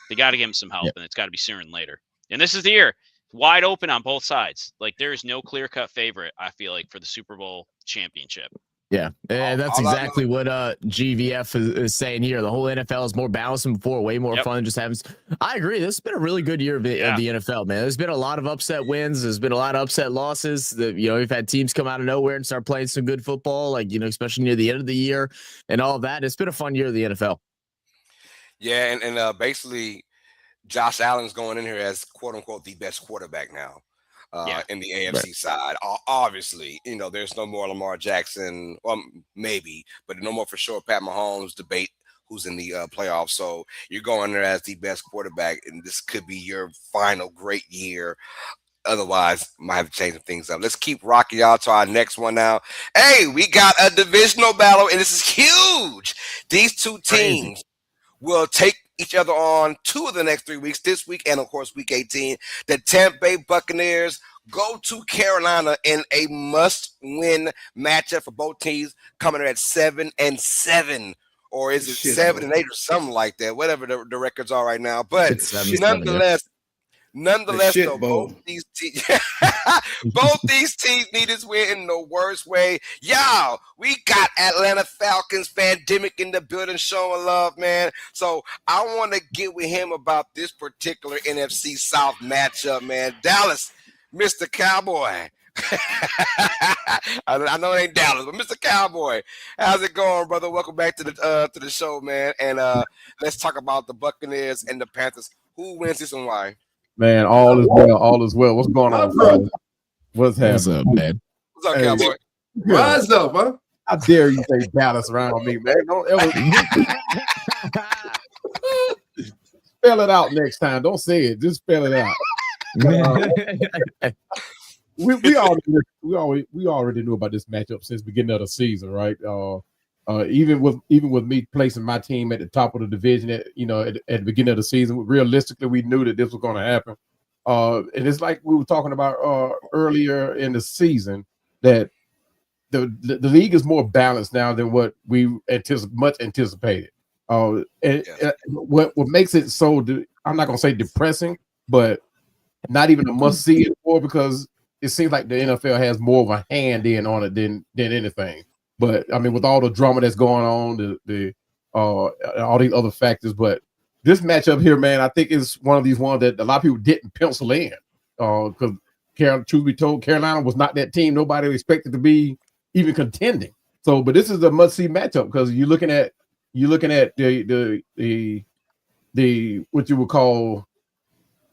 they got to give him some help, and it's got to be sooner than later. And this is the year. Wide open on both sides. Like, there is no clear-cut favorite, I feel like, for the Super Bowl championship. Yeah, and that's exactly what GVF is saying here. The whole NFL is more balanced than before, way more fun than just having. I agree. This has been a really good year of the NFL, man. There's been a lot of upset wins. There's been a lot of upset losses. We've had teams come out of nowhere and start playing some good football, like, especially near the end of the year and all of that. It's been a fun year of the NFL. Yeah, and basically, Josh Allen's going in here as quote unquote the best quarterback now in the AFC side. Obviously, there's no more Lamar Jackson, maybe, but no more for sure Pat Mahomes debate who's in the playoffs. So you're going there as the best quarterback, and this could be your final great year. Otherwise, might have to change some things up. Let's keep rocking, y'all, to our next one now. Hey, we got a divisional battle, and this is huge. These two teams will take each other on 2 of the next 3 weeks, this week and, of course, week 18. The Tampa Bay Buccaneers go to Carolina in a must-win matchup for both teams, coming in at 7-7, or is it 7-8 or something like that, whatever the records are right now. But nonetheless, though, both these teams, Both these teams need this win in the worst way. Y'all, we got Atlanta Falcons Vandemic in the building showing love, man. So I want to get with him about this particular NFC South matchup, man. Dallas, Mr. Cowboy. I know it ain't Dallas, but Mr. Cowboy, how's it going, brother? Welcome back to the show, man. And let's talk about the Buccaneers and the Panthers. Who wins this and why? Man, all is well. All is well. What's going on, brother? What's happening? What's up, man? What's up, Cowboy? Rise up, huh? How dare you say Dallas around me, man? Don't ever spell it out next time. Don't say it. Just spell it out. We already knew about this matchup since the beginning of the season, right? Even with me placing my team at the top of the division at the beginning of the season, realistically, we knew that this was going to happen. And it's like we were talking about earlier in the season that the league is more balanced now than what we anticipated. What makes it so I'm not going to say depressing, but not even a must see anymore, because it seems like the NFL has more of a hand in on it than anything. But I mean, with all the drama that's going on, all these other factors, but this matchup here, man, I think is one of these ones that a lot of people didn't pencil in. Because truth be told, Carolina was not that team nobody expected to be even contending. So, but this is a must-see matchup because you're looking at the what you would call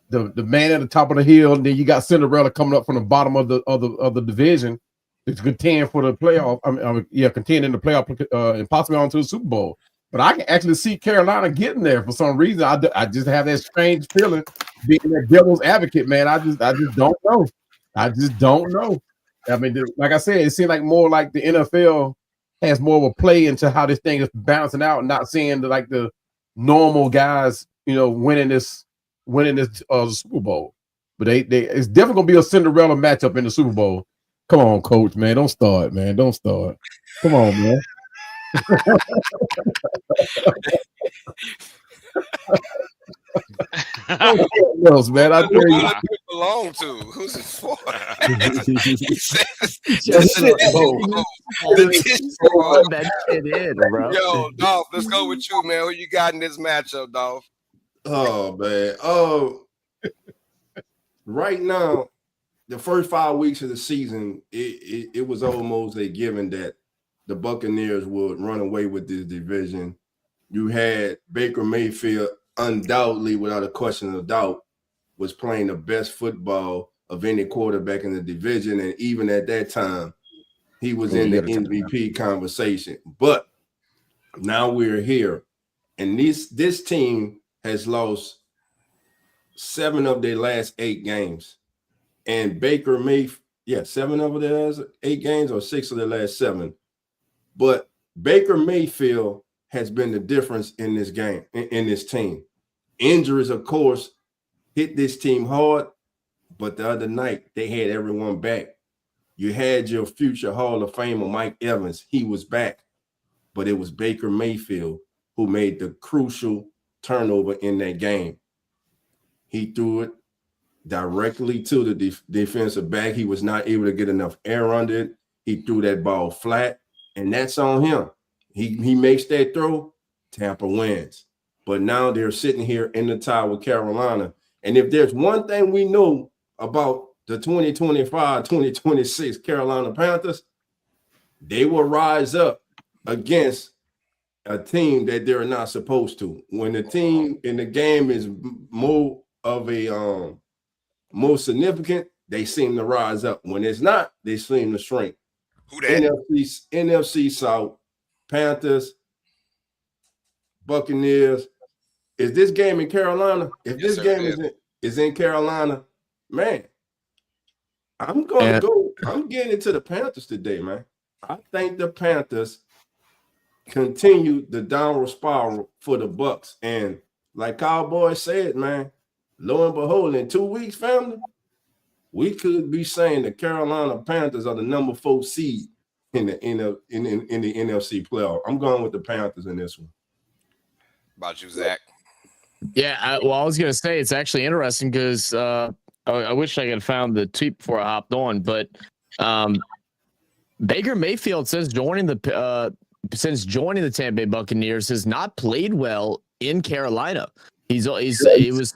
the man at the top of the hill, and then you got Cinderella coming up from the bottom of the division to contend for the playoff. Contend in the playoff and possibly on to the Super Bowl. But I can actually see Carolina getting there for some reason. I just have that strange feeling being that devil's advocate, man. I just don't know. I just don't know. I mean, like I said, it seems like more like the NFL has more of a play into how this thing is bouncing out, and not seeing the normal guys, winning this Super Bowl. But it's definitely gonna be a Cinderella matchup in the Super Bowl. Come on, coach, man. Don't start, man. Don't start. Come on, man. What else, man? I tell Who you. does it belong to? Who's it for? That shit in, bro. Yo, Dolph, let's go with you, man. Who you got in this matchup, Dolph? Oh, man. Right now, the first 5 weeks of the season, it was almost a given that the Buccaneers would run away with this division. You had Baker Mayfield, undoubtedly, without a question of doubt, was playing the best football of any quarterback in the division. And even at that time, he was in the MVP conversation. But now we're here. And this team has lost 7 of their last 8 games. And Baker Mayfield, 7 of their last 8 games or 6 of their last 7. But Baker Mayfield has been the difference in this game, in this team. Injuries, of course, hit this team hard, but the other night they had everyone back. You had your future Hall of Famer, Mike Evans. He was back, but it was Baker Mayfield who made the crucial turnover in that game. He threw it directly to the defensive back. He was not able to get enough air under it. He threw that ball flat, and that's on him. He makes that throw, Tampa wins. But now they're sitting here in the tie with Carolina. And if there's one thing we know about the 2025-2026 Carolina Panthers, they will rise up against a team that they're not supposed to. When the team in the game is more of a more significant, they seem to rise up. When it's not, they seem to shrink. Who that? NFC South, Panthers, Buccaneers. Is this game in Carolina? If this game is in Carolina, man, I'm getting into the Panthers today, man. I think the Panthers continue the downward spiral for the Bucs. And like Cowboy said, man, lo and behold, in 2 weeks, family, we could be saying the Carolina Panthers are the number 4 seed in the NFC playoff. I'm going with the Panthers in this one. About you, Zach? Yeah, I was going to say it's actually interesting because I wish I could have found the tweet before I hopped on, but Baker Mayfield since joining the Tampa Bay Buccaneers has not played well in Carolina. It was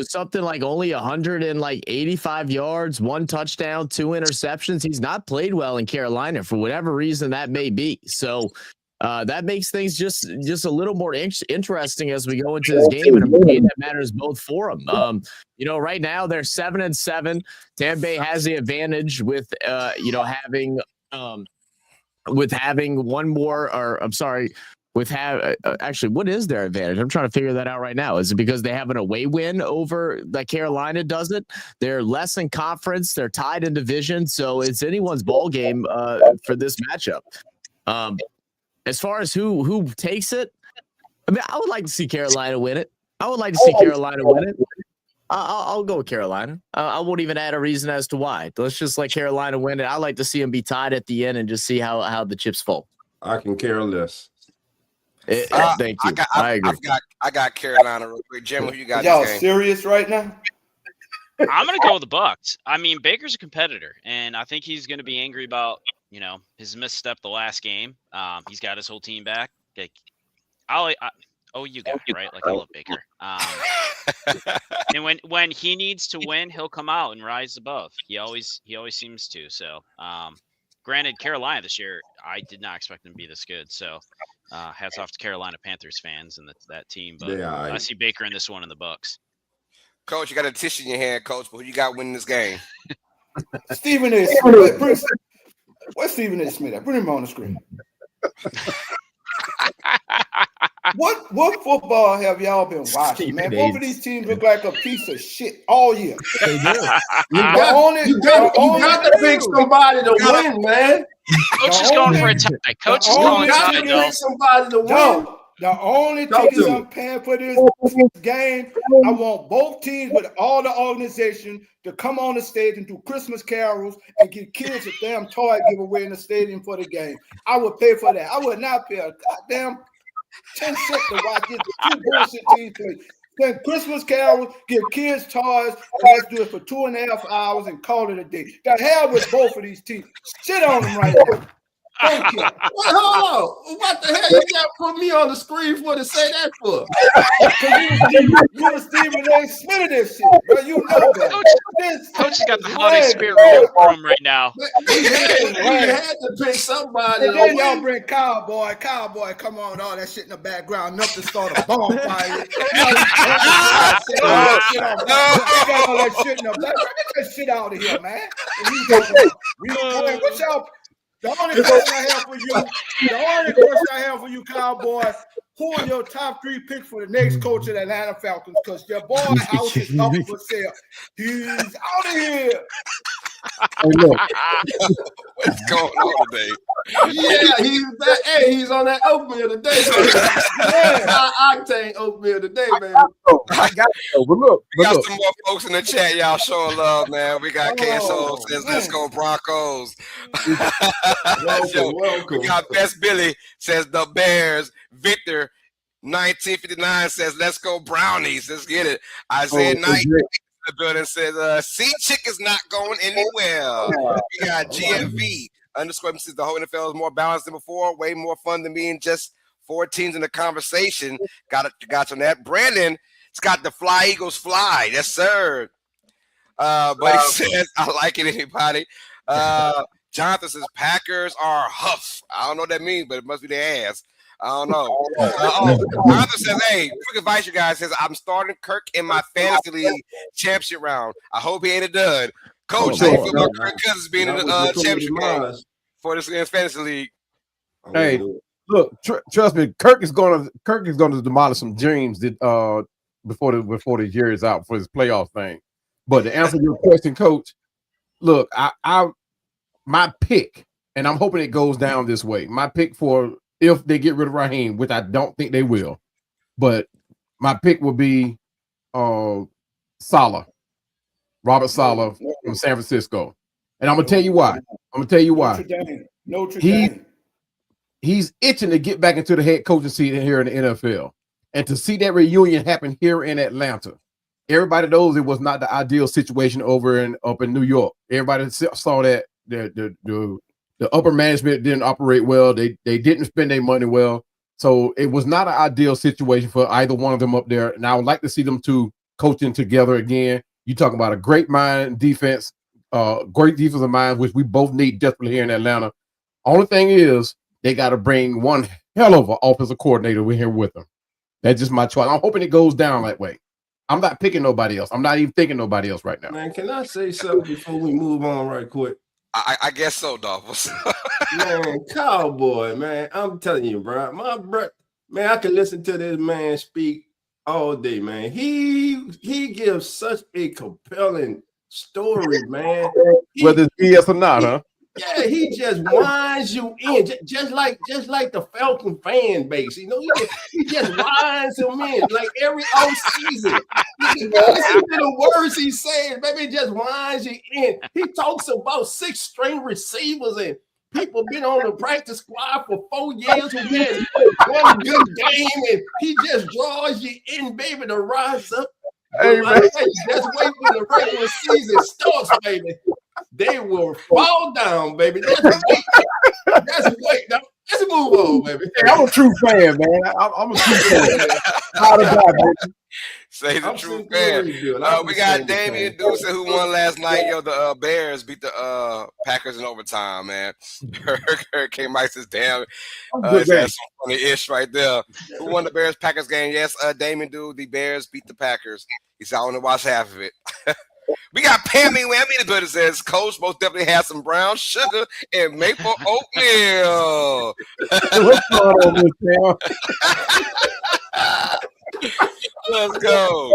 something like only 185 yards, 1 touchdown, 2 interceptions. He's not played well in Carolina for whatever reason that may be. So that makes things just a little more interesting as we go into this game, and a game that matters both for them. Right now they're 7-7. Tampa Bay has the advantage with having one more, or I'm sorry. Actually, what is their advantage? I'm trying to figure that out right now. Is it because they have an away win over that Carolina doesn't? They're less in conference. They're tied in division, so it's anyone's ball game for this matchup. As far as who takes it, I mean, I would like to see Carolina win it. I'll go with Carolina. I won't even add a reason as to why. Let's just let Carolina win it. I like to see them be tied at the end and just see how the chips fall. I can care less. Thank you. I agree. I got Carolina real quick. Jim, who you got? Y'all serious right now? I'm gonna go with the Bucs. I mean, Baker's a competitor, and I think he's gonna be angry about his misstep the last game. He's got his whole team back. You guy, right? Like I love Baker. And when he needs to win, he'll come out and rise above. He always seems to. So, granted, Carolina this year, I did not expect them to be this good. So, hats off to Carolina Panthers fans and that team. But I see Baker in this one in the Bucs. Coach, you got a tissue in your hand, Coach. But who you got winning this game? Stephen A. Smith. Where's Stephen A. Smith? Bring him on the screen. What football have y'all been watching, man? Both of these teams look like a piece of shit all year. They do. You got to pick somebody to win, man. Coach is going for a tie. Coach is going for a tie, though. Somebody to win. The only tickets I'm paying for this game, I want both teams with all the organization to come on the stage and do Christmas carols and give kids a damn toy giveaway in the stadium for the game. I would pay for that. I would not pay a goddamn 10 cents to watch this two bullshit teams play. Then Christmas carols, give kids toys, and let's do it for 2.5 hours and call it a day. The hell with both of these teams. Shit on them right now. Thank you. Hold on. What the hell you got to put me on the screen for to say that for? You were Stephen A. Smith of this shit, bro. You know that. Coach has got the holiday spirit real for him right now. He had to pick somebody. And then y'all bring Cowboy, come on, all that shit in the background, enough to start a bonfire. All that shit in the background. Get that shit out of here, man. What's y'all? The only question I have for you, Cowboy, who are your top 3 picks for the next coach of the Atlanta Falcons? Because your boy house is up for sale. He's out of here. Hey, look. What's going on today? Yeah, he's on that oatmeal today. Octane oatmeal today, man. I got you. But look, we got some more folks in the chat. Y'all showing love, man. We got KSO says, "Let's go Broncos." Welcome. We got Best Billy says the Bears. Victor 1959 says, "Let's go Brownies." Let's get it. Isaiah Knight. The building says, "Sea Chick is not going anywhere." We got GFV _ says the whole NFL is more balanced than before, way more fun than being just 4 teams in the conversation. Got on that. Brandon, it's got the Fly Eagles fly. Yes, sir. But he says, "I like it, anybody." Jonathan says Packers are huff. I don't know what that means, but it must be their ass. I don't know. Jonathan says, "Hey, quick advice, you guys." Says, "I'm starting Kirk in my fantasy league championship round. I hope he ain't a dud." Coach, how you feel about Kirk Cousins being in the championship game for this fantasy league? Hey, look, trust me, Kirk is going to demolish some dreams that before the year is out for his playoff thing. But to answer your question, Coach, look, my pick, and I'm hoping it goes down this way. My pick for if they get rid of Raheem, which I don't think they will, but my pick will be Saleh, Robert Saleh from San Francisco. And I'm gonna tell you why. Notre Dame. He's itching to get back into the head coaching seat here in the NFL, and to see that reunion happen here in Atlanta. everybody knows it was not the ideal situation up in New York. Everybody saw that the upper management didn't operate well. They didn't spend their money well. So it was not an ideal situation for either one of them up there. And I would like to see them two coaching together again. You talking about a great mind defense, great defensive mind, which we both need desperately here in Atlanta. Only thing is they got to bring one hell of an offensive coordinator in here with them. That's just my choice. I'm hoping it goes down that way. I'm not picking nobody else. I'm not even thinking nobody else right now. Man, can I say something before we move on right quick? I guess so, Dolphins. Man, Cowboy, man, I'm telling you, bro. My bro, man, I can listen to this man speak all day, man. He gives such a compelling story, man. Whether it's BS or not, huh? Yeah, he just winds you in, just like the Falcon fan base. You know, he just winds him in like every off season. Listen to the words he says, baby. Just winds you in. He talks about 6 string receivers and people been on the practice squad for 4 years who had one good game, and he just draws you in, baby, to rise up. Hey, man. Just wait when the regular season starts, baby. They will fall down, baby. Just wait. Now, let's move on, baby. Hey, I'm a true fan, man. I'm a true fan. How to die, baby. Say the true fan. We got Damian Deuce who won last night. Yo, the Bears beat the Packers in overtime, man. Hurricane Mike says, damn, that's some funny ish right there. Who won the Bears Packers game? Yes, Damian Deuce. The Bears beat the Packers. He said, I want to watch half of it. We got Pammy Whammy the building says, Coach most definitely has some brown sugar and maple oatmeal. What's going on this, Let's go.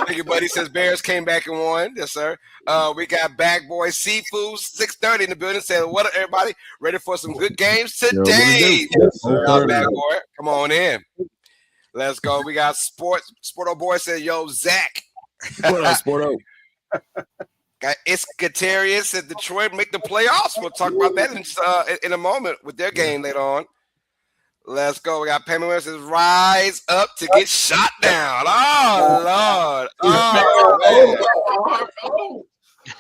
Thank you, buddy. Says Bears came back and won. Yes, sir. We got Bag Boy Seafood 6:30 in the building. Said, what up, everybody? Ready for some good games today? Yes, sir. Bag Boy, come on in. Let's go. We got Sporto Boy said, yo, Zach. What up, Sporto? Got Iscatarius said Detroit make the playoffs. We'll talk about that in a moment with their game later on. Let's go. We got Pamela says rise up to get shot down. Oh, Lord. Oh, man.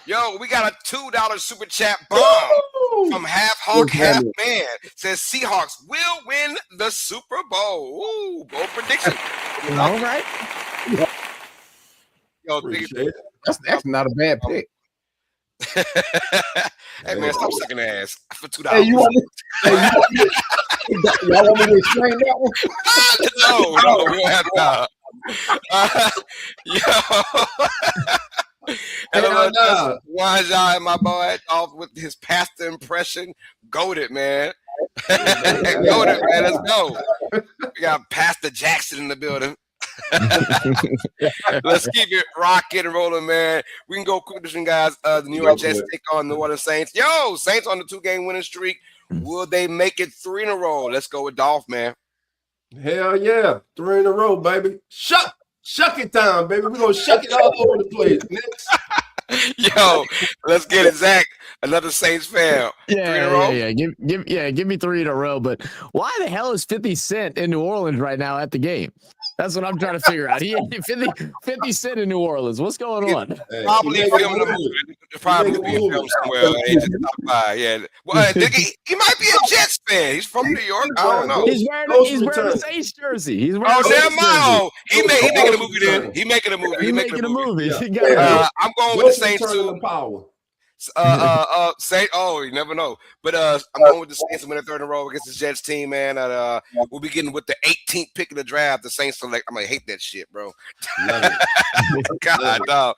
Yo, we got a $2 super chat bomb from Half Hawk, Half Man. Says Seahawks will win the Super Bowl. Ooh, bold prediction. All right. Yo, that's not a bad pick. Hey, man, stop sucking ass for $2. Hey, y'all want me to explain that one? No, we don't have time. Yo. Wanja and my boy off with his pastor impression. Goated, man. Goated, man. Let's go. We got Pastor Jackson in the building. Let's keep it rocking and rolling, man. We can go quick this one, guys. The New York Jets take on the New Orleans Saints. Yo, Saints on the 2-game winning streak. Will they make it 3 in a row? Let's go with Dolph, man. Hell yeah. 3 in a row, baby. Shuck it time, baby. We're gonna shuck it all over the place. Next. Yo, let's get it, Zach. Another Saints fan. 3 in a row? Yeah. Give me 3 in a row. But why the hell is 50 Cent in New Orleans right now at the game? That's what I'm trying to figure out. 50 Cent in New Orleans. What's going on? Probably filming a movie. Probably being filmed somewhere. Yeah. Well, he might be a Jets fan. He's from New York. I don't know. He's wearing the Saints jersey. He's wearing He making a movie then. He making a movie. He's making a movie. Yeah. I'm going with the Saints too. Power. Saint. Oh, you never know. But I'm going with the Saints to win a 3rd in a row against the Jets team, man. We'll be getting with the 18th pick of the draft. The Saints select. I'm gonna hate that shit, bro. God, dog.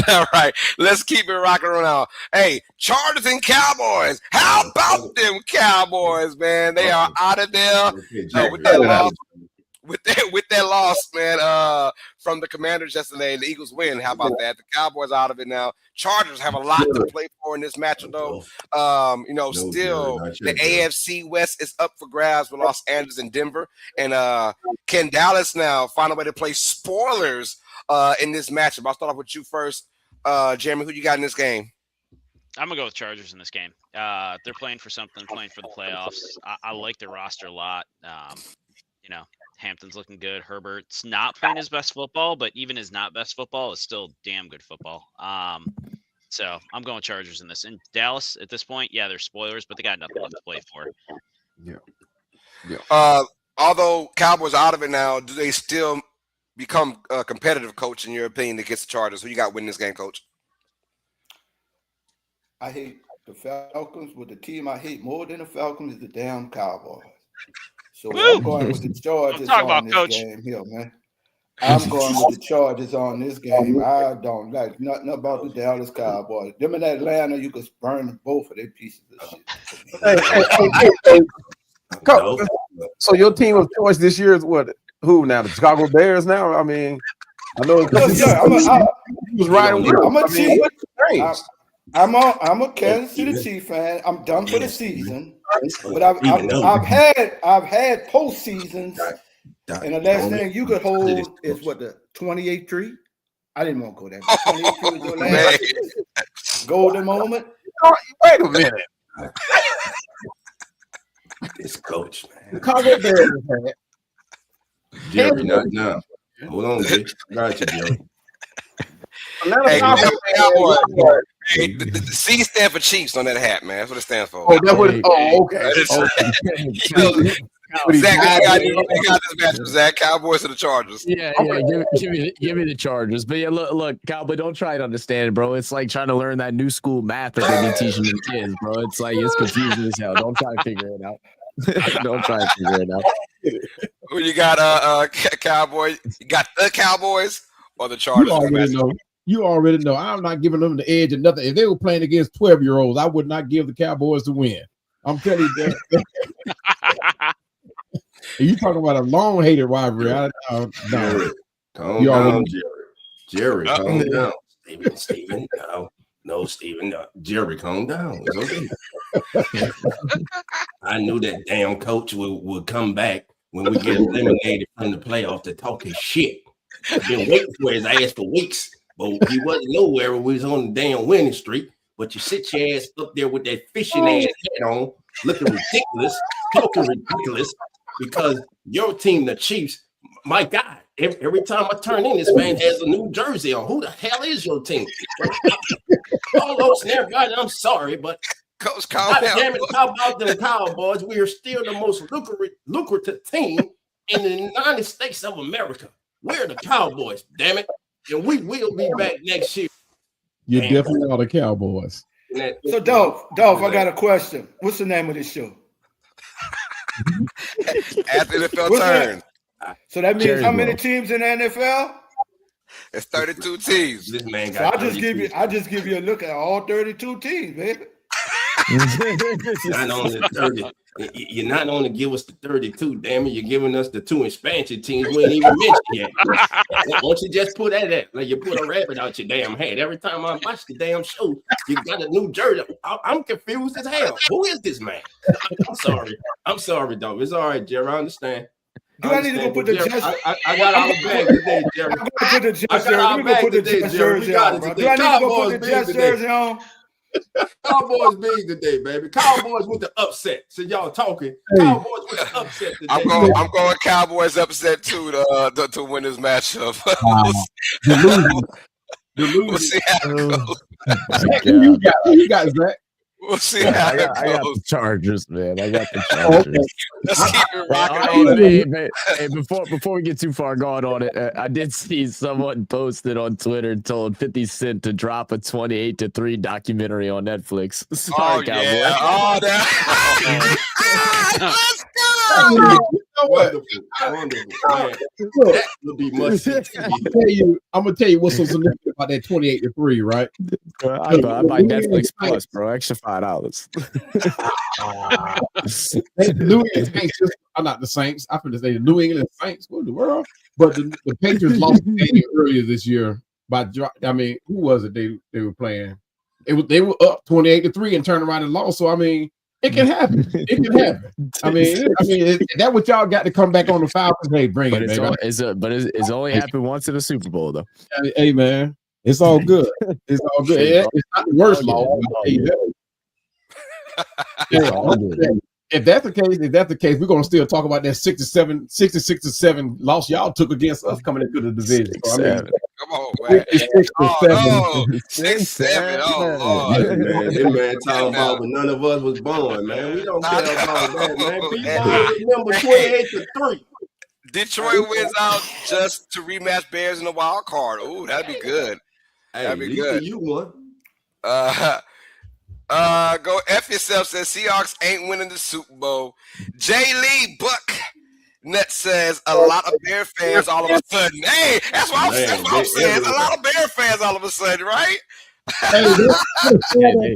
All right, let's keep it rocking around. Hey, Chargers and Cowboys. How about them Cowboys, man? They are out of there with that loss. With that loss, man, from the Commanders yesterday, the Eagles win. How about that? The Cowboys out of it now. Chargers have a lot to play for in this matchup, though. Still the AFC West is up for grabs with Los Angeles and Denver. And can Dallas now find a way to play spoilers in this matchup? I'll start off with you first. Jeremy, who you got in this game? I'm going to go with Chargers in this game. They're playing for something, playing for the playoffs. I like their roster a lot. Hampton's looking good. Herbert's not playing his best football, but even his not best football is still damn good football. So I'm going Chargers in this. In Dallas at this point, yeah, they're spoilers, but they got nothing left to play for. Yeah. Although Cowboys are out of it now, do they still become a competitive, Coach, in your opinion, against the Chargers? Who you got winning this game, Coach? I hate the Falcons. With the team I hate more than the Falcons is the damn Cowboys. So I'm going with the Chargers on this game here, man. I'm going with the Chargers on this game. I don't like nothing about the Dallas Cowboys. Them in Atlanta, you could burn both of their pieces of shit. Hey. So your team of choice this year is what? Who now? The Chicago Bears now? I mean, I know he was riding with them. I'm a Kansas City Chiefs fan. I'm done for the season, but I've had postseasons, and the last thing you could hold is what, the 28-3. I didn't want to go there. 28-3 was your last golden moment. Wait a minute. This coach, man. Chicago Bears, man. Jerry, not now. Hold on, bitch. Got you, Jerry. Hey, the C stand for Chiefs on that hat, man. That's what it stands for. Oh, that would. Oh, okay. Zach, you got this match, Zach. Cowboys or the Chargers? Yeah. Give me the Chargers. But yeah, look, Cowboy, don't try to understand it, bro. It's like trying to learn that new school math that they be teaching the kids, bro. It's like it's confusing as hell. Don't try to figure it out. Don't try to figure it out. Who you got, Cowboy? You got the Cowboys or the Chargers? You already know. I'm not giving them the edge or nothing. If they were playing against 12-year-olds, I would not give the Cowboys the win. I'm telling you that. You talking about a long-hated rivalry? No. Calm down, Jerry. Calm down. Steven, no, Steven. No. Jerry, calm down. It's okay. I knew that damn coach would come back when we get eliminated from the playoff to talk his shit. I've been waiting for his ass for weeks, but he wasn't nowhere when we was on the damn winning streak. But you sit your ass up there with that fishing ass hat on, looking ridiculous, talking ridiculous, because your team, the Chiefs, my God, every time I turn in, this man has a new jersey on. Who the hell is your team? All those and everybody, I'm sorry, but Coach, God damn it, how about them Cowboys? We are still the most lucrative team in the United States of America. We're the Cowboys, damn it. And we will be back next year. You definitely are the Cowboys. So, Dolph, I got a question. What's the name of this show? After the NFL turn. So that means how many teams in the NFL? It's 32 teams. This man So got I just give you a look at all 32 teams, baby. Not only 30. You're not only give us the 32, damn it, you're giving us the 2 expansion teams we ain't even mentioned yet. Why don't you just put that at? Like you put a rabbit out your damn head. Every time I watch the damn show, you got a new jersey. I'm confused as hell. Who is this man? I'm sorry, dog. It's all right, Jerry. I understand. Do I need to go put the Jerry, I got our bag today, Jerry. I'm going to put the Jets jersey. Let me go put the Jets jersey on, bro. Do I need to go put the Jets jersey on? Cowboys big today, baby. Cowboys with the upset. So y'all talking. Cowboys with the upset today. I'm going Cowboys upset too to win this matchup. We'll see how it goes. You got Zach. We'll see how it goes. I got the Chargers, man. I got the Chargers. Okay. Let's keep it rocking on it. Hey, before we get too far gone on it, I did see someone posted on Twitter and told 50 Cent to drop a 28-3 documentary on Netflix. Sorry, Cowboy. Yeah. Oh, let's go. Wonderful. Man, that would be much. I'm gonna tell you what's so significant about that 28-3, right? I buy Netflix Plus, bro. Extra $5. New England Saints are not the Saints. I finna say the New England Saints. What in the world? But the Patriots lost the game earlier this year. I mean, who was it they were playing? They were up 28-3 and turned around and lost. So I mean, it can happen. It can happen. I mean, that what y'all got to come back on the Falcons. Hey, bring it, baby. It's only happened once in the Super Bowl, though. Hey, man, it's all good. It's all good. It's not the worst law. if that's the case, we're gonna still talk about that 66-7 loss y'all took against us coming into the division. So, I mean, come on, man. 66-7. Oh, no. 6-7. Oh, Hey, Lord. man, this man talking about when none of us was born, man. We don't care about that, man. People remember 28-3. Detroit wins out just to rematch Bears in the wild card. Ooh, that'd be good. Hey, That'd be at least good. you won. Go F yourself says Seahawks ain't winning the Super Bowl. Jay Lee Buck Net says a lot of Bear fans all of a sudden. Hey, that's what I'm saying. A lot of Bear fans all of a sudden, right? They're not going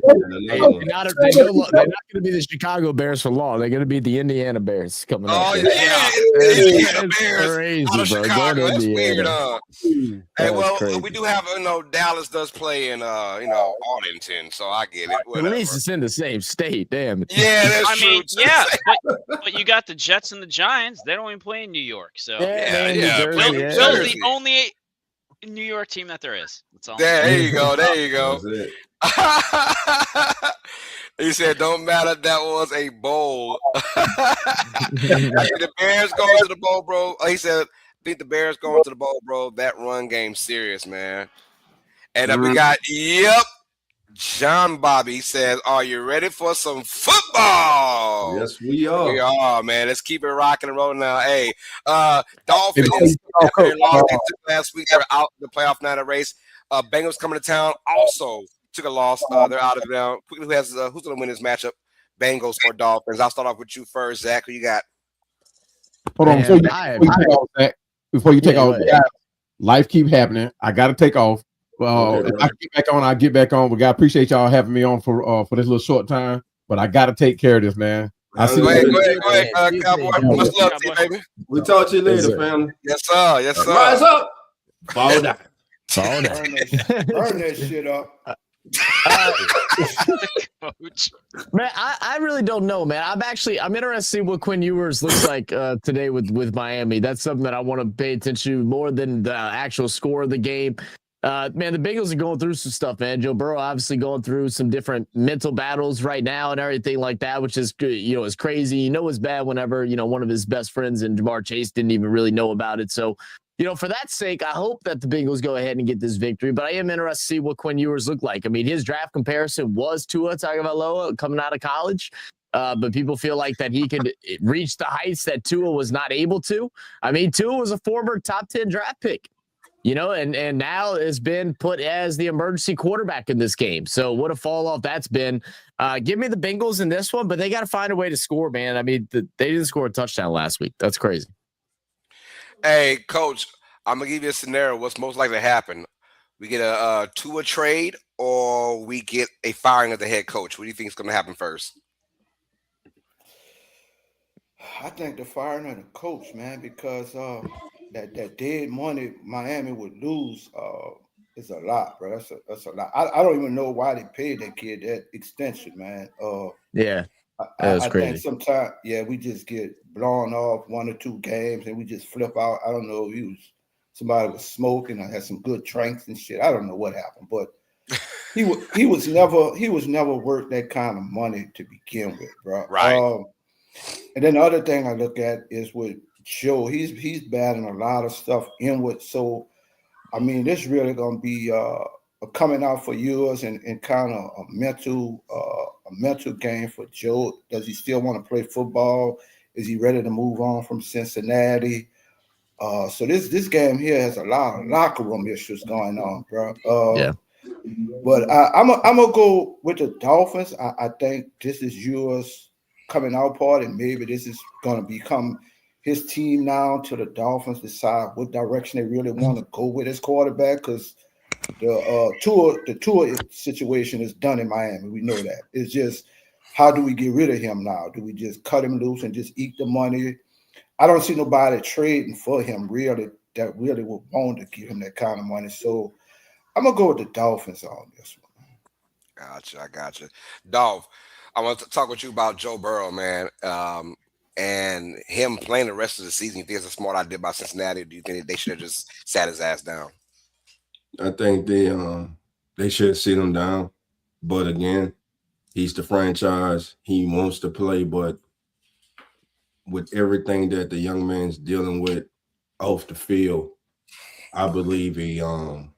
to be the Chicago Bears for long. They're going to be the Indiana Bears coming up. Oh, yeah. Indiana Bears crazy, out of bro. Chicago. That's weird, Hey, well, crazy. we do have, Dallas does play in, Arlington, so I get it. Whatever. At least it's in the same state. Damn it. Yeah, that's true. I mean, yeah, but you got the Jets and the Giants. They don't even play in New York, so Yeah. Bill's the only New York team that there is. That's all. There you go. That's it. He said, "Don't matter. That was a bowl." The Bears going to the bowl, bro. He said, "I think the Bears going to the bowl, bro. That run game serious, man." And we got John Bobby says, "Are you ready for some football?" Yes, we are. We are, man. Let's keep it rocking and rolling now. Hey, Dolphins after their loss they took last week, they're out in the playoff night race. Bengals coming to town also took a loss. They're out of it now. Quickly, who's going to win this matchup? Bengals or Dolphins? I'll start off with you first, Zach. Who you got? Hold on, before you take off, Zach, life keep happening. I got to take off. Well, if I get back on, I get back on. But I appreciate y'all having me on for this little short time. But I got to take care of this, man. Go ahead, Cowboy. Much love to you, baby. We'll talk to you later, family. Yes, sir. Yes, sir. Rise up. Fall down. Burn that shit up. Coach. Man, I really don't know, man. I'm interested to see what Quinn Ewers looks like today with Miami. That's something that I want to pay attention to more than the actual score of the game. Man, the Bengals are going through some stuff, man. Joe Burrow obviously going through some different mental battles right now and everything like that, which is, is crazy. It's bad whenever, one of his best friends and Jamar Chase didn't even really know about it. So, for that sake, I hope that the Bengals go ahead and get this victory, but I am interested to see what Quinn Ewers look like. I mean, his draft comparison was Tua Tagovailoa coming out of college. But people feel like that he could reach the heights that Tua was not able to. I mean, Tua was a former top 10 draft pick. And now has been put as the emergency quarterback in this game. So what a fall off that's been. Give me the Bengals in this one, but they got to find a way to score, man. I mean, they didn't score a touchdown last week. That's crazy. Hey, Coach, I'm going to give you a scenario. What's most likely to happen? We get a Tua trade or we get a firing of the head coach? What do you think is going to happen first? I think the firing of the coach, man, because that dead money Miami would lose is a lot, bro. That's a lot. I don't even know why they paid that kid that extension, man. Yeah, I think sometimes, we just get blown off 1 or 2 games and we just flip out. I don't know if somebody was smoking or had some good drinks and shit. I don't know what happened, but he was never worth that kind of money to begin with, bro. Right. And then the other thing I look at is with Joe. He's battling a lot of stuff inward. So, I mean, this really going to be a coming out for years and kind of a mental game for Joe. Does he still want to play football? Is he ready to move on from Cincinnati? So this game here has a lot of locker room issues going on, bro. But I'm gonna go with the Dolphins. I think this is yours coming out party, and maybe this is going to become his team now until the Dolphins decide what direction they really want to go with his quarterback, because the Tua situation is done in Miami. We know that. It's just, how do we get rid of him now? Do we just cut him loose and just eat the money? I don't see nobody trading for him that really would want to give him that kind of money. So I'm going to go with the Dolphins on this one. Gotcha. I gotcha. Dolph, I want to talk with you about Joe Burrow, man, and him playing the rest of the season. You think it's a smart idea by Cincinnati, or do you think they should have just sat his ass down? I think they should sit him down. But again, he's the franchise. He wants to play, but with everything that the young man's dealing with off the field, I believe a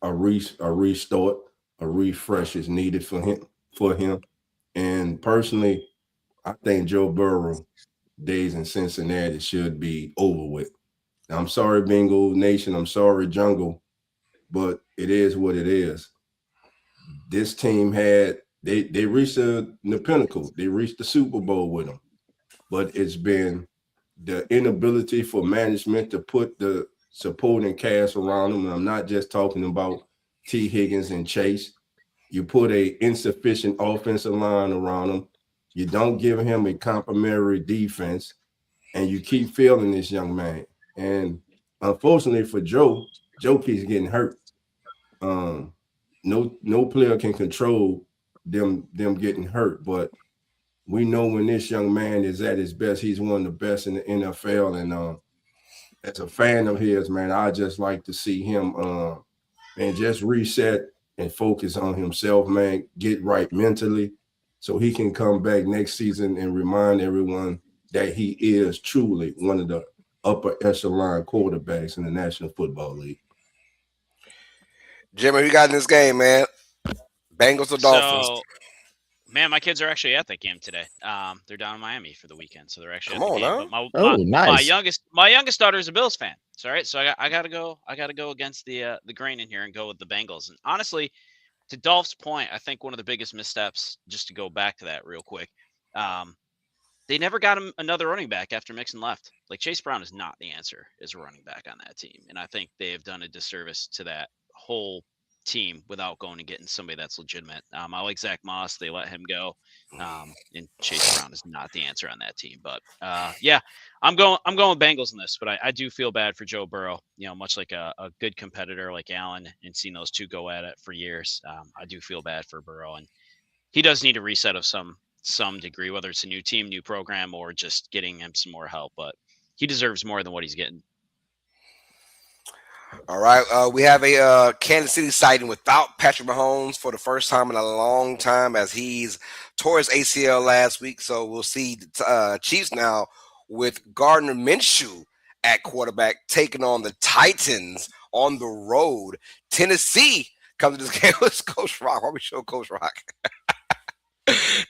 restart, a refresh is needed for him. And personally, I think Joe Burrow days in Cincinnati should be over with. Now, I'm sorry, Bengal Nation. I'm sorry, Jungle, but it is what it is. This team they reached the pinnacle. They reached the Super Bowl with him, but it's been the inability for management to put the supporting cast around him. And I'm not just talking about T. Higgins and Chase. You put a insufficient offensive line around him. You don't give him a complimentary defense, and you keep failing this young man. And unfortunately for Joe keeps getting hurt. No player can control them getting hurt, but we know when this young man is at his best, he's one of the best in the NFL. And as a fan of his, man, I just like to see him and just reset and focus on himself, man, get right mentally so he can come back next season and remind everyone that he is truly one of the upper echelon quarterbacks in the National Football League. Jimmy, you got in this game, man? Bengals or Dolphins? So, man, my kids are actually at that game today. They're down in Miami for the weekend, so they're actually Come at the on, game. huh? But Nice. my youngest daughter is a Bills fan. So, all right, so I gotta go against the grain in here and go with the Bengals. And honestly, to Dolph's point, I think one of the biggest missteps, just to go back to that real quick, they never got him another running back after Mixon left. Like Chase Brown is not the answer as a running back on that team, and I think they have done a disservice to that whole team without going and getting somebody that's legitimate. I like Zach Moss. They let him go. And Chase Brown is not the answer on that team. But yeah, I'm going with Bengals in this, but I do feel bad for Joe Burrow, much like a good competitor like Allen and seeing those two go at it for years. I do feel bad for Burrow, and he does need a reset of some degree, whether it's a new team, new program, or just getting him some more help, but he deserves more than what he's getting. All right, we have a Kansas City sighting without Patrick Mahomes for the first time in a long time, as he's tore his ACL last week. So we'll see Chiefs now with Gardner Minshew at quarterback taking on the Titans on the road. Tennessee comes to this game with Coach Rock. Why we show Coach Rock?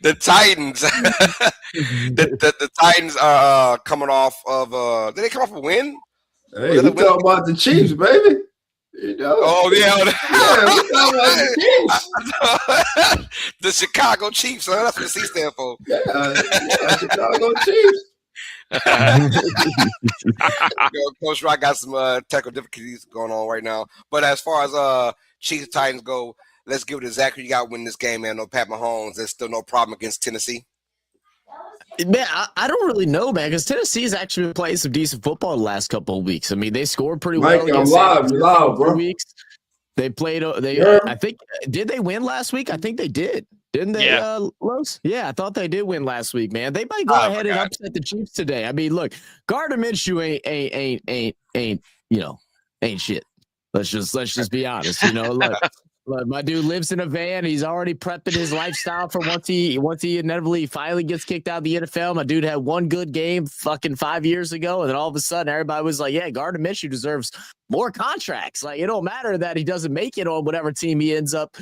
The Titans, the Titans are coming off of. Did they come off a win? Hey, we talking about the Chiefs, baby. Oh yeah, we talking about the Chiefs. The Chicago Chiefs. Huh? That's what the C stand for. Yeah, Chicago Chiefs. Coach Rock got some technical difficulties going on right now. But as far as Chiefs Titans go, let's give it to Zach. You got to win this game, man. No Pat Mahomes. There's still no problem against Tennessee. Man, I don't really know, man, because Tennessee's actually been playing some decent football the last couple of weeks. I mean, they scored pretty well. Mike, I'm live, bro. Weeks. They played. I think. Did they win last week? I think they did. Didn't they? Yeah. Los? Yeah, I thought they did win last week, man. They might go ahead and upset the Chiefs today. I mean, look, Gardner Minshew ain't shit. Let's just be honest. Look, my dude lives in a van. He's already prepping his lifestyle for once he inevitably finally gets kicked out of the NFL. My dude had one good game fucking 5 years ago, and then all of a sudden everybody was like, yeah, Gardner Minshew deserves more contracts. Like, it don't matter that he doesn't make it on whatever team he ends up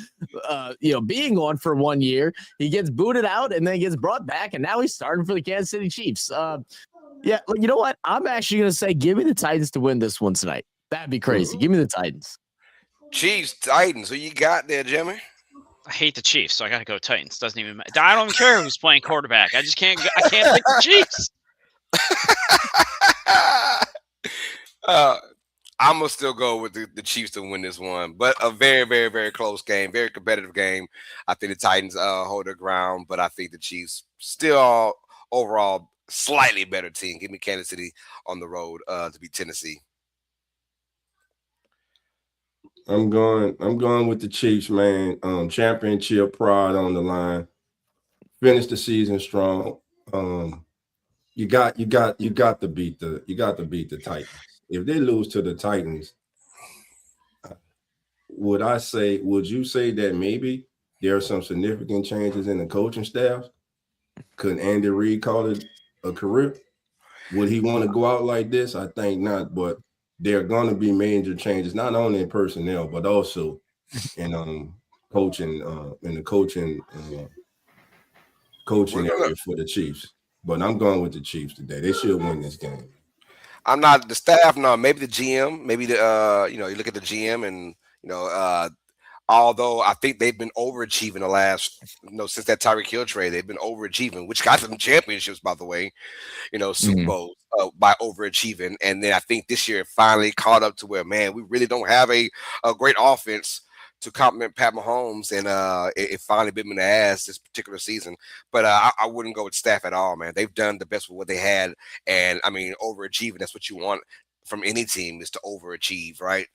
being on for 1 year. He gets booted out and then gets brought back, and now he's starting for the Kansas City Chiefs. Yeah, you know what? I'm actually going to say give me the Titans to win this one tonight. That'd be crazy. Give me the Titans. Chiefs, Titans. Who you got there, Jimmy? I hate the Chiefs, so I got to go Titans. Doesn't even matter. I don't even care who's playing quarterback. I just can't. I can't pick the Chiefs. I'm gonna still go with the Chiefs to win this one, but a very, very, very close game, very competitive game. I think the Titans hold their ground, but I think the Chiefs still overall slightly better team. Give me Kansas City on the road to beat Tennessee. I'm going with the Chiefs, man. Championship pride on the line. Finish the season strong. You got to beat the Titans. If they lose to the Titans, would you say that maybe there are some significant changes in the coaching staff? Could Andy Reid call it a career? Would he want to go out like this? I think not, but there are going to be major changes, not only in personnel, but also in coaching, in the coaching area for the Chiefs. But I'm going with the Chiefs today. They should win this game. I'm not the staff. No, maybe the GM. Maybe the you look at the GM and although I think they've been overachieving the last since that Tyreek Hill trade, they've been overachieving, which got them championships, by the way. Super Bowls by overachieving, and then I think this year it finally caught up to where, man, we really don't have a great offense to complement Pat Mahomes, and it finally bit me in the ass this particular season. But I wouldn't go with staff at all, man. They've done the best with what they had, and I mean, overachieving, that's what you want from any team, is to overachieve, right?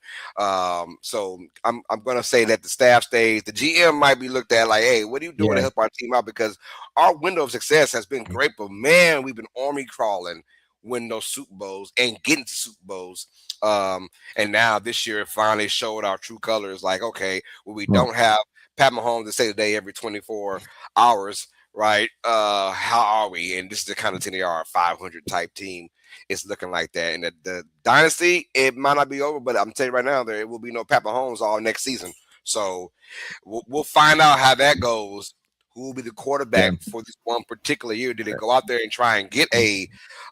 So I'm gonna say that the staff stays. The GM might be looked at like, hey, what are you doing to help our team out? Because our window of success has been great, but man, we've been army crawling, winning those Super Bowls and getting to Super Bowls. And now this year it finally showed our true colors. Like, okay, well, we don't have Pat Mahomes to say today every 24 hours, right? How are we? And this is the kind of team they are, a 500 type team. It's looking like that. And the dynasty, it might not be over, but I'm telling you right now, there will be no Pat Mahomes all next season. So we'll find out how that goes. Who will be the quarterback for this one particular year? Did they go out there and try and get a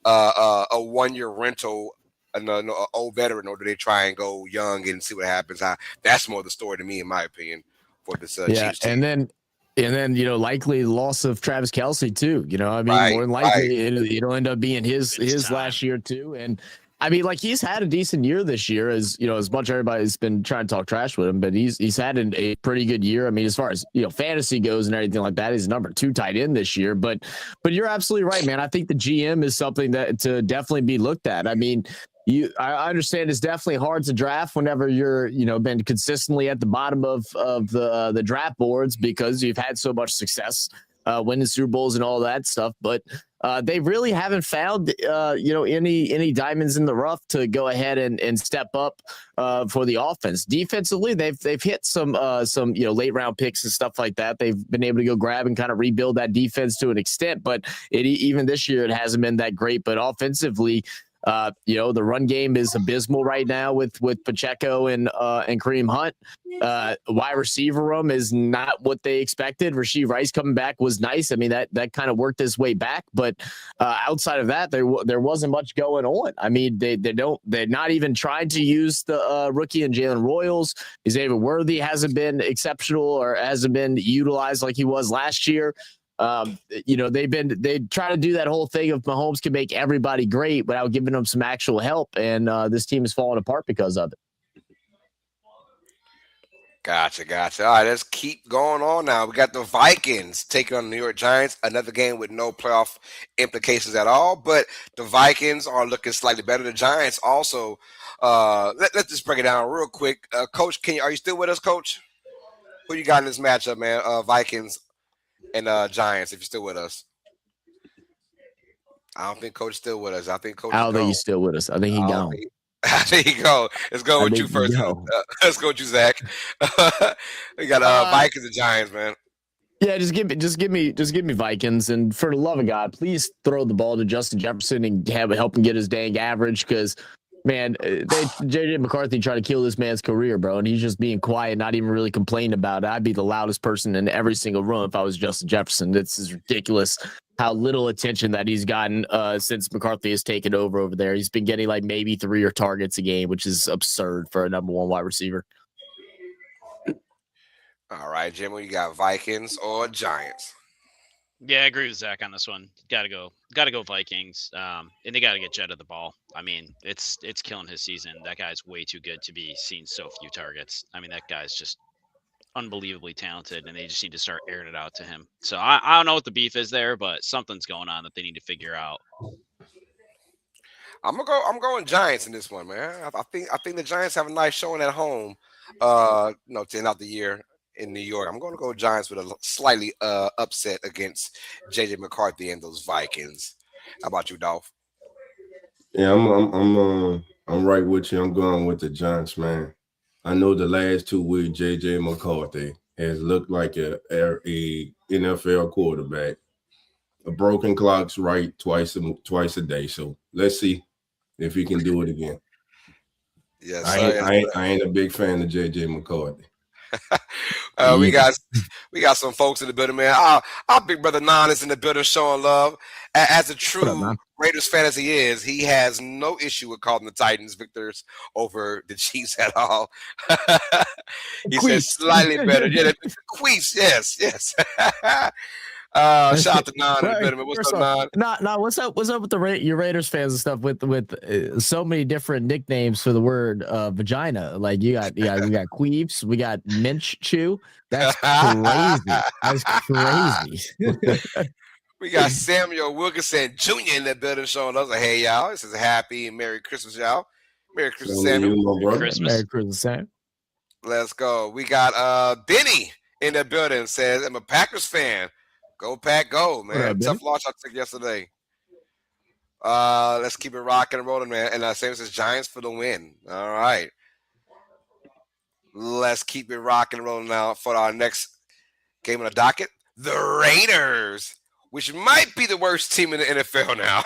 1-year rental, an old veteran, or do they try and go young and see what happens? That's more the story to me, in my opinion, for this Chiefs team. And then likely loss of Travis Kelce too. I mean, more than likely it'll end up being his last year too. And I mean, like, he's had a decent year this year, as much everybody's been trying to talk trash with him, but he's had a pretty good year. I mean, as far as fantasy goes and everything like that, he's number 2 tight end this year. But you're absolutely right, man. I think the GM is something that to definitely be looked at. I mean, I understand it's definitely hard to draft whenever you're been consistently at the bottom of the draft boards, because you've had so much success winning Super Bowls and all that stuff, but they really haven't found any diamonds in the rough to go ahead and step up for the offense. Defensively, they've hit some late round picks and stuff like that. They've been able to go grab and kind of rebuild that defense to an extent, but even this year it hasn't been that great. But offensively, the run game is abysmal right now with Pacheco and Kareem Hunt. Wide receiver room is not what they expected. Rashee Rice coming back was nice. I mean, that kind of worked his way back, but outside of that, there wasn't much going on. I mean, they're not even trying to use the rookie and Jalen Royals. Xavier Worthy hasn't been exceptional or hasn't been utilized like he was last year. They try to do that whole thing of Mahomes can make everybody great without giving them some actual help, and this team is falling apart because of it. Gotcha. All right, let's keep going on now. We got the Vikings taking on the New York Giants, another game with no playoff implications at all, but the Vikings are looking slightly better. The Giants also, let's just break it down real quick. Coach, are you still with us, Coach? Who you got in this matchup, man? Vikings and Giants, if you're still with us. I don't think Coach is still with us. I think Coach. I don't think he's still with us. I think he's gone. There you go. Let's go with you first. Let's go with you, Zach. We got Vikings and Giants, man. Yeah, just give me Vikings, and for the love of God, please throw the ball to Justin Jefferson and help him get his dang average, because man, JJ McCarthy tried to kill this man's career, bro, and he's just being quiet, not even really complaining about it. I'd be the loudest person in every single room if I was Justin Jefferson. This is ridiculous how little attention that he's gotten since McCarthy has taken over there. He's been getting like maybe 3 targets a game, which is absurd for a number 1 wide receiver. All right, Jimmy, you got Vikings or Giants? Yeah, I agree with Zach on this one. Got to go Vikings. And they got to get Jetta the ball. I mean, it's killing his season. That guy's way too good to be seeing so few targets. I mean, that guy's just unbelievably talented, and they just need to start airing it out to him. So I don't know what the beef is there, but something's going on that they need to figure out. I'm going Giants in this one, man. I think the Giants have a nice showing at home. To end out the year in New York. I'm going to go Giants with a slightly upset against JJ McCarthy and those Vikings. How about you, Dolph? Yeah, I'm right with you. I'm going with the Giants, man. I know the last 2 weeks, JJ McCarthy has looked like a NFL quarterback. a broken clock's right twice a day. So let's see if he can do it again. Yes, I ain't a big fan of JJ McCarthy. We got some folks in the building, man. Our big brother Nan is in the building showing love. As a true Raiders fan as he is, he has no issue with calling the Titans victors over the Chiefs at all. He says slightly better. Yeah, the Queefs, yes. Shout out to Nan in the building. What's up, Nan? No, what's up with your Raiders fans and stuff with so many different nicknames for the word vagina? Like we got queefs, we got minch chew. That's crazy. That's crazy. We got Samuel Wilkinson Jr. in the building showing us. Hey, y'all. This is a happy and Merry Christmas, y'all. Merry Christmas, Samuel. Merry Christmas, Sam. Let's go. We got Benny in the building. Says, I'm a Packers fan. Go Pack, go, man. Tough loss I took yesterday. Let's keep it rocking and rolling, man. And Sam says Giants for the win. All right. Let's keep it rocking and rolling now for our next game on the docket. The Raiders, which might be the worst team in the NFL now.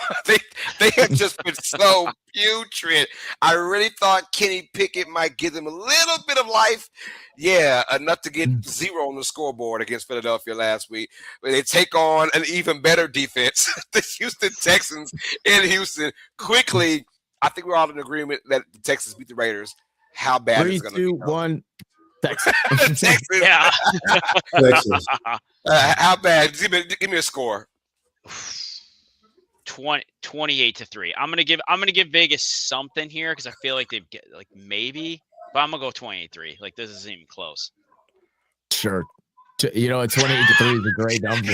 they have just been so putrid. I really thought Kenny Pickett might give them a little bit of life. Yeah, enough to get 0 on the scoreboard against Philadelphia last week. But they take on an even better defense, the Houston Texans in Houston. Quickly, I think we're all in agreement that the Texans beat the Raiders. How bad is it going to be? 3, 2, 1, Texans. Texans. Yeah. Texans. How bad? Give me a score. 28-3. I'm gonna give Vegas something here because I feel like they've get like maybe, but I'm gonna go 28-3. Like this isn't even close. Sure. 28-3 is a great number.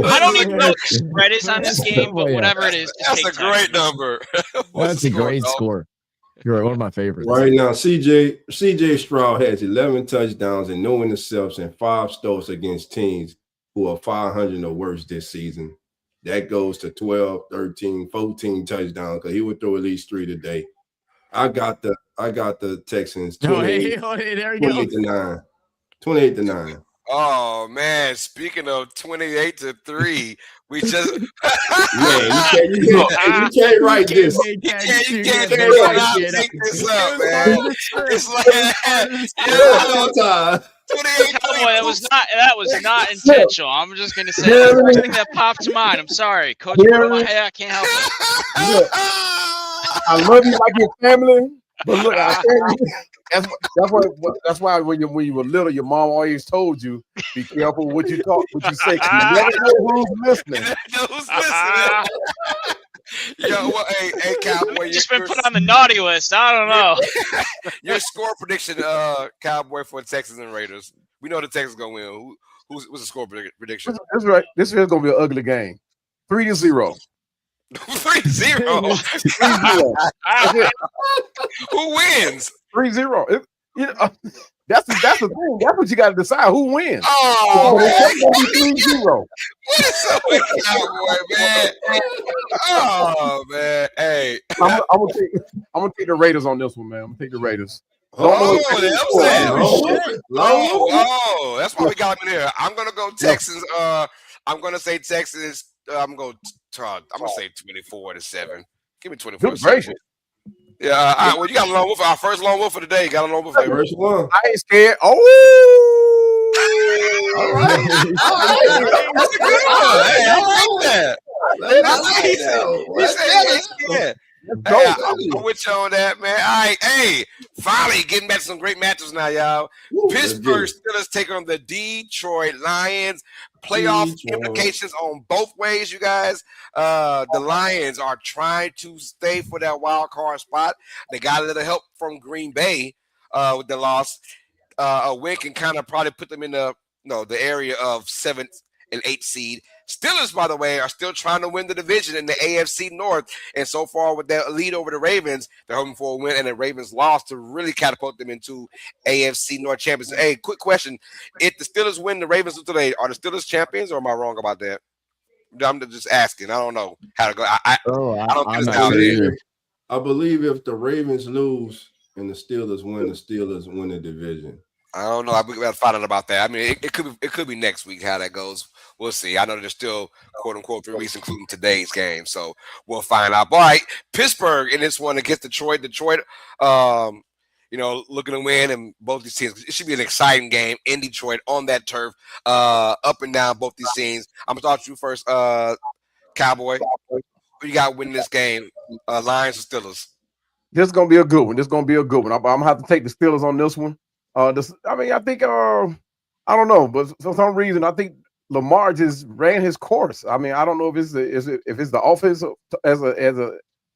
I don't even know what the spread is on this game, but whatever it is, that's a great number. That's a great score. You're one of my favorites. Right now, CJ Stroud has 11 touchdowns and no interceptions and 5 starts against teams who are 500 or worse this season. That goes to 12, 13, 14 touchdowns because he would throw at least 3 today. I got the Texans 28 to 9. 28-9. Oh man! Speaking of 28-3, we just you can't write this. You can't think this up, man. It's like that was not intentional. I'm just gonna say the first thing that popped to mind. I'm sorry, Coach. I can't help it. Look, I love you like your family, but look, I tell you, that's why when you were little, your mom always told you, be careful what you say. You never know who's listening. Yo, well, hey, Cowboy, just been put on the naughty list. I don't know. Your score prediction, Cowboy, for Texans and Raiders. We know the Texans gonna win. What's the score prediction? That's right. This is gonna be an ugly game. 3-0. 3-0. 3-0. Who wins? 3-0. That's the thing. That's what you got to decide. Who wins? Oh, man. 3-0. What is up with Cowboy, man? Oh, man. Hey. I'm gonna take the Raiders on this one, man. I'm gonna take the Raiders. Oh, that's why we got him in here. I'm gonna go Texans. I'm gonna say Texans. I'm gonna say 24-7. Give me 24-7. Yeah, all right, well, you got a lone wolf. Our first lone wolf for the day. Got a lone wolf. First one. I ain't scared. Oh, all right. That's a good one. Hey, I like that. I'm with you on that, man. All right, hey, finally getting back to some great matches now, y'all. Pittsburgh Steelers take on the Detroit Lions. Playoff implications on both ways, you guys. The Lions are trying to stay for that wild card spot. They got a little help from Green Bay with the loss. A win can kind of probably put them in the area of 7th and 8th seed. Steelers, by the way, are still trying to win the division in the AFC North. And so far with that lead over the Ravens, they're hoping for a win, and the Ravens lost to really catapult them into AFC North champions. Hey, quick question. If the Steelers win, the Ravens lose today, are the Steelers champions, or am I wrong about that? I'm just asking. I don't know how to go. I don't think it's down there. I believe if the Ravens lose and the Steelers win the division. I don't know. We got to find out about that. I mean, it could be next week how that goes. We'll see. I know there's still quote unquote 3 weeks, including today's game, so we'll find out. All right, Pittsburgh in this one against Detroit. Detroit, looking to win, and both these teams. It should be an exciting game in Detroit on that turf, up and down both these teams. I'm gonna start with you first, Cowboy. Who you got winning this game? Lions or Steelers? This is gonna be a good one. I'm gonna have to take the Steelers on this one. I think I don't know, but for some reason I think Lamar just ran his course. I mean, I don't know if it's the offense as a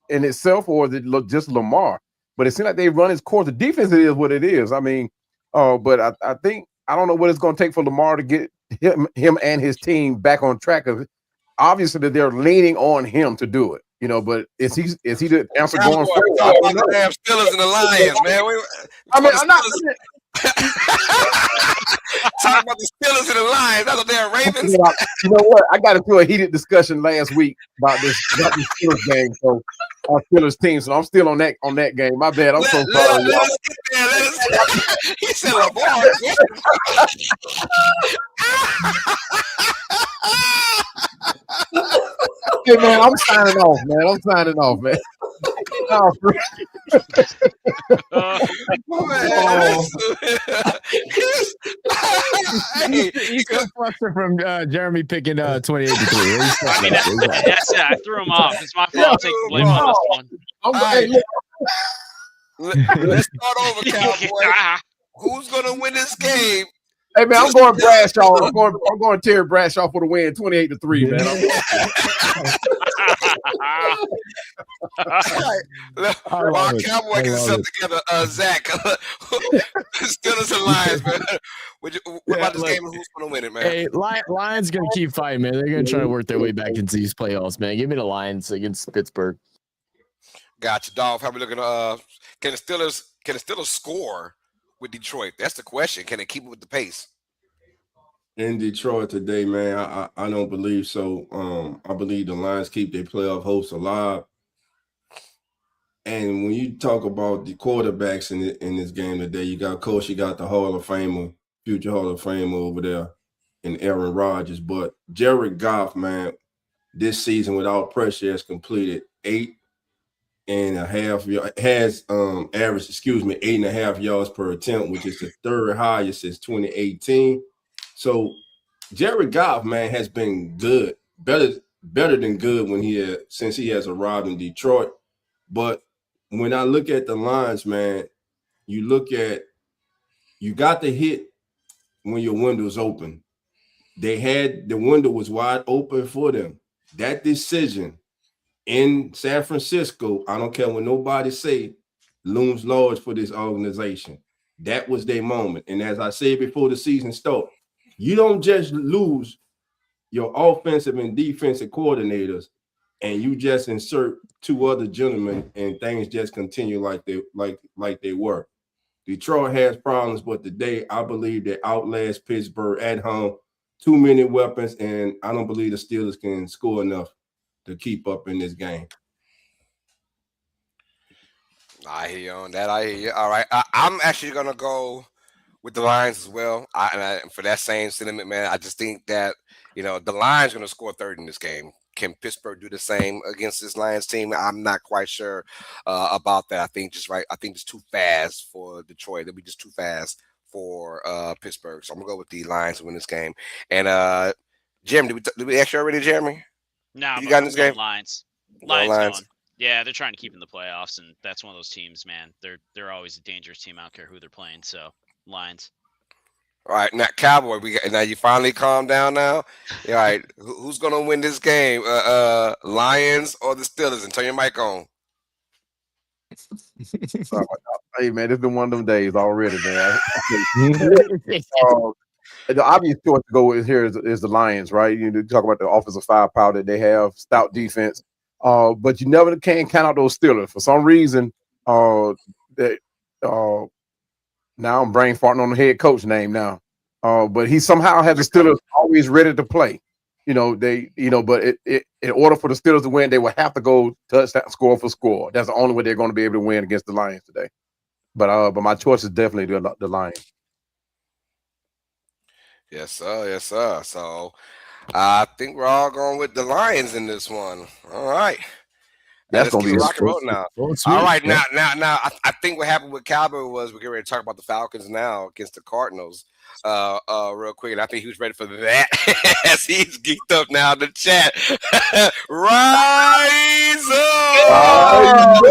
in itself or is it just Lamar. But it seems like they run his course. The defense is what it is. I mean, but I think I don't know what it's going to take for Lamar to get him and his team back on track. Obviously, they're leaning on him to do it. But is he the answer going forward? Talk about the damn Steelers and the Lions, man. I'm not. Talking about the Steelers and the Lions. That's what they're Ravens. You know what? I got into a heated discussion last week about this Steelers game. So our Steelers team. So I'm still on that game. My bad. I'm so sorry. Let us get there. He said Lamar. Hey man, I'm signing off, man. He's so flustered from Jeremy picking 28-3. I mean, that's it. I threw him off. It's my fault. I'll take the blame on this one. Let's start over, Cowboy. Who's gonna win this game? Hey man, I'm going Bradshaw. I'm going Terry Bradshaw for the win, 28-3, man. While Cowboy gets himself together, Zach, Steelers and Lions, man. What about this game and who's going to win it, man? Hey, Lions going to keep fighting, man. They're going to try to work their way back into these playoffs, man. Give me the Lions against Pittsburgh. Gotcha, Dolph. How we looking? Can the Steelers score with Detroit? That's the question. Can they keep it with the pace? In Detroit today, man, I don't believe so. I believe the Lions keep their playoff hopes alive. And when you talk about the quarterbacks in this game today, you got the Hall of Famer, future Hall of Famer over there, and Aaron Rodgers. But Jared Goff, man, this season without pressure has completed 8.5 yards per attempt, which is the third highest since 2018. So Jared Goff, man, has been good, better than good since he has arrived in Detroit. But when I look at the Lions, man, you got to hit when your window's open. The window was wide open for them. That decision in San Francisco, I don't care what nobody say, looms large for this organization. That was their moment. And as I said before the season started, you don't just lose your offensive and defensive coordinators and you just insert two other gentlemen and things just continue like they were. Detroit has problems, but today I believe they outlast Pittsburgh at home. Too many weapons, and I don't believe the Steelers can score enough to keep up in this game. I hear you on that. I hear you. All right. I'm actually going to go with the Lions as well. For that same sentiment, man, I just think that, the Lions are going to score third in this game. Can Pittsburgh do the same against this Lions team? I'm not quite sure about that. I think it's too fast for Detroit. It'll be just too fast for Pittsburgh. So I'm going to go with the Lions to win this game. And Jim, did we ask you already, Jeremy? No, you got in this game? Lions. Lions. Yeah, they're trying to keep in the playoffs, and that's one of those teams, man. They're always a dangerous team. I don't care who they're playing. So Lions. All right, now Cowboy. Now you finally calm down now. All right, who's gonna win this game? Lions or the Steelers? And turn your mic on. Hey man, it's been one of them days already, man. The obvious choice to go with here is the Lions, right? You talk about the offensive firepower that they have, stout defense, but you never can count out those Steelers for some reason. Now I'm brain farting on the head coach name now, but he somehow has the Steelers always ready to play. But in order for the Steelers to win, they will have to go touchdown score for score. That's the only way they're going to be able to win against the Lions today. But my choice is definitely the Lions. Yes, sir. Yes, sir. So I think we're all going with the Lions in this one. All right. That's Let's gonna keep be it a rock and roll now. Short, All sweet. right, Yeah. now. I think what happened with Cowboy was we're getting ready to talk about the Falcons now against the Cardinals, real quick, and I think he was ready for that as he's geeked up now in the chat. Rise up!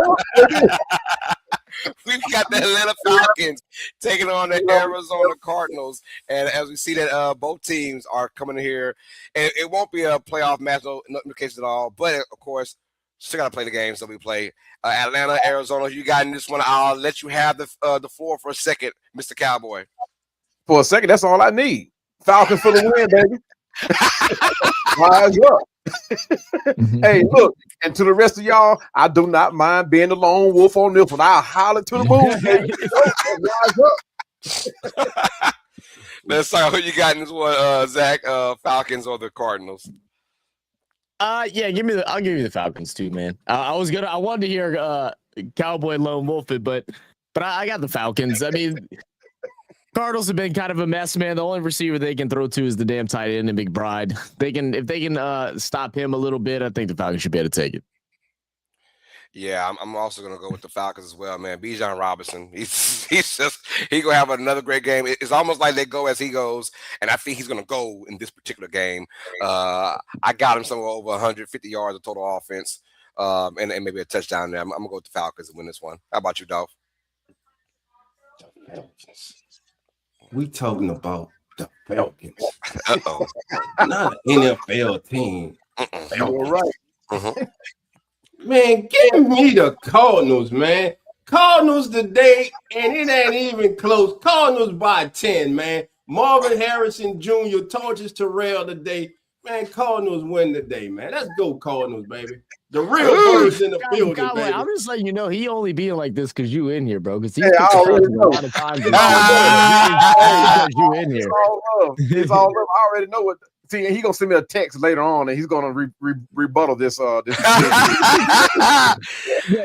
We've got the Atlanta Falcons taking on the Arizona Cardinals, and as we see that both teams are coming in here, and it won't be a playoff match, no case at all. But of course, still got to play the game, so we play Atlanta, Arizona. You got in this one. I'll let you have the floor for a second, Mr. Cowboy. For a second, that's all I need. Falcons for the win, baby. Rise up. Hey, look, and to the rest of y'all, I do not mind being the lone wolf on this one. I'll holler to the moon, baby. Rise up. Let's talk who you got in this one, Zach. Falcons or the Cardinals? Yeah, I'll give you the Falcons too, man. I wanted to hear Cowboy Lone Wolf it, but I got the Falcons. I mean, Cardinals have been kind of a mess, man. The only receiver they can throw to is the damn tight end and McBride. If they can stop him a little bit, I think the Falcons should be able to take it. Yeah, I'm also gonna go with the Falcons as well, man. Bijan Robinson, he's gonna have another great game. It's almost like they go as he goes, and I think he's gonna go in this particular game. I got him somewhere over 150 yards of total offense, and maybe a touchdown there. I'm gonna go with the Falcons and win this one. How about you, Dolph? We talking about the Falcons. Uh-oh. Not an NFL team. You're right. Mm-hmm. Man, give me the Cardinals, man. Cardinals today, and it ain't even close. Cardinals by 10, man. Marvin Harrison Jr., Torches Terrell today. Man, Cardinals win today, man. Let's go, Cardinals, baby. The real birds in the building, Cowboy, baby. I'm just letting you know he only being like this because you in here, bro. Because he's Hey, I already a know. lot of times. Hey, You in here. It's all love. It's all love. I already know what. See, he gonna send me a text later on, and he's gonna rebuttal this. Yeah,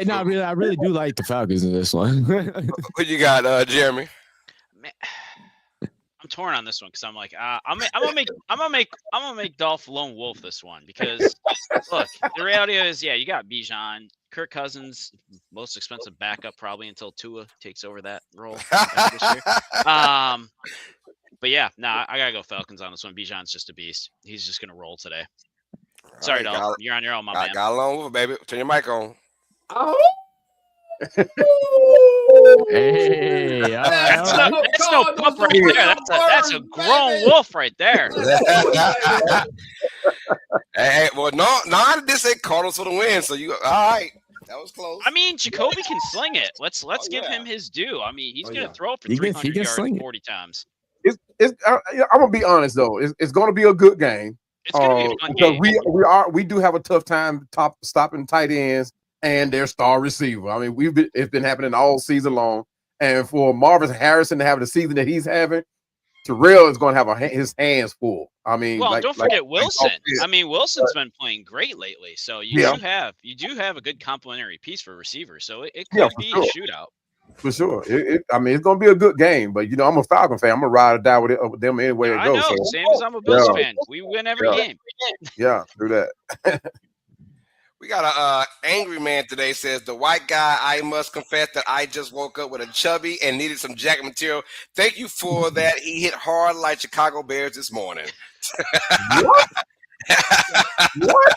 no, I really do like the Falcons in this one. What you got, Jeremy? Man, I'm torn on this one because I'm like, I'm gonna make Dolph Lone Wolf this one because look, the reality is, yeah, you got Bijan, Kirk Cousins, most expensive backup probably until Tua takes over that role this year. But yeah, I gotta go Falcons on this one. Bijan's just a beast. He's just gonna roll today. Sorry, right, Dolph. You're on your own, my man. Got along with it, baby. Turn your mic on. Oh. Hey, all right, all right. That's no pup right there. That's a grown wolf right there. Hey, well, no, I did say Cardinals for the win. So you, all right, that was close. I mean, Jacoby can sling it. Let's give him his due. I mean, he's gonna throw it for He can 300 yards sling it. 40 times. I'm gonna be honest though. It's gonna be a good game. It's gonna be a fun Because game. we do have a tough time stopping tight ends and their star receiver. I mean, it's been happening all season long. And for Marvin Harrison to have the season that he's having, Terrell is going to have his hands full. I mean, Well, don't forget Wilson. I I mean, Wilson's been playing great lately, so you do have a good complementary piece for receivers. So it could be a shootout. For sure. I mean, it's going to be a good game. But, I'm a Falcon fan. I'm going to ride or die with them anywhere it goes. I know. So. Same as I'm a Bills fan. We win every game. Yeah, do that. We got a angry man today. Says the white guy. I must confess that I just woke up with a chubby and needed some jacket material. Thank you for that. He hit hard like Chicago Bears this morning. What? What?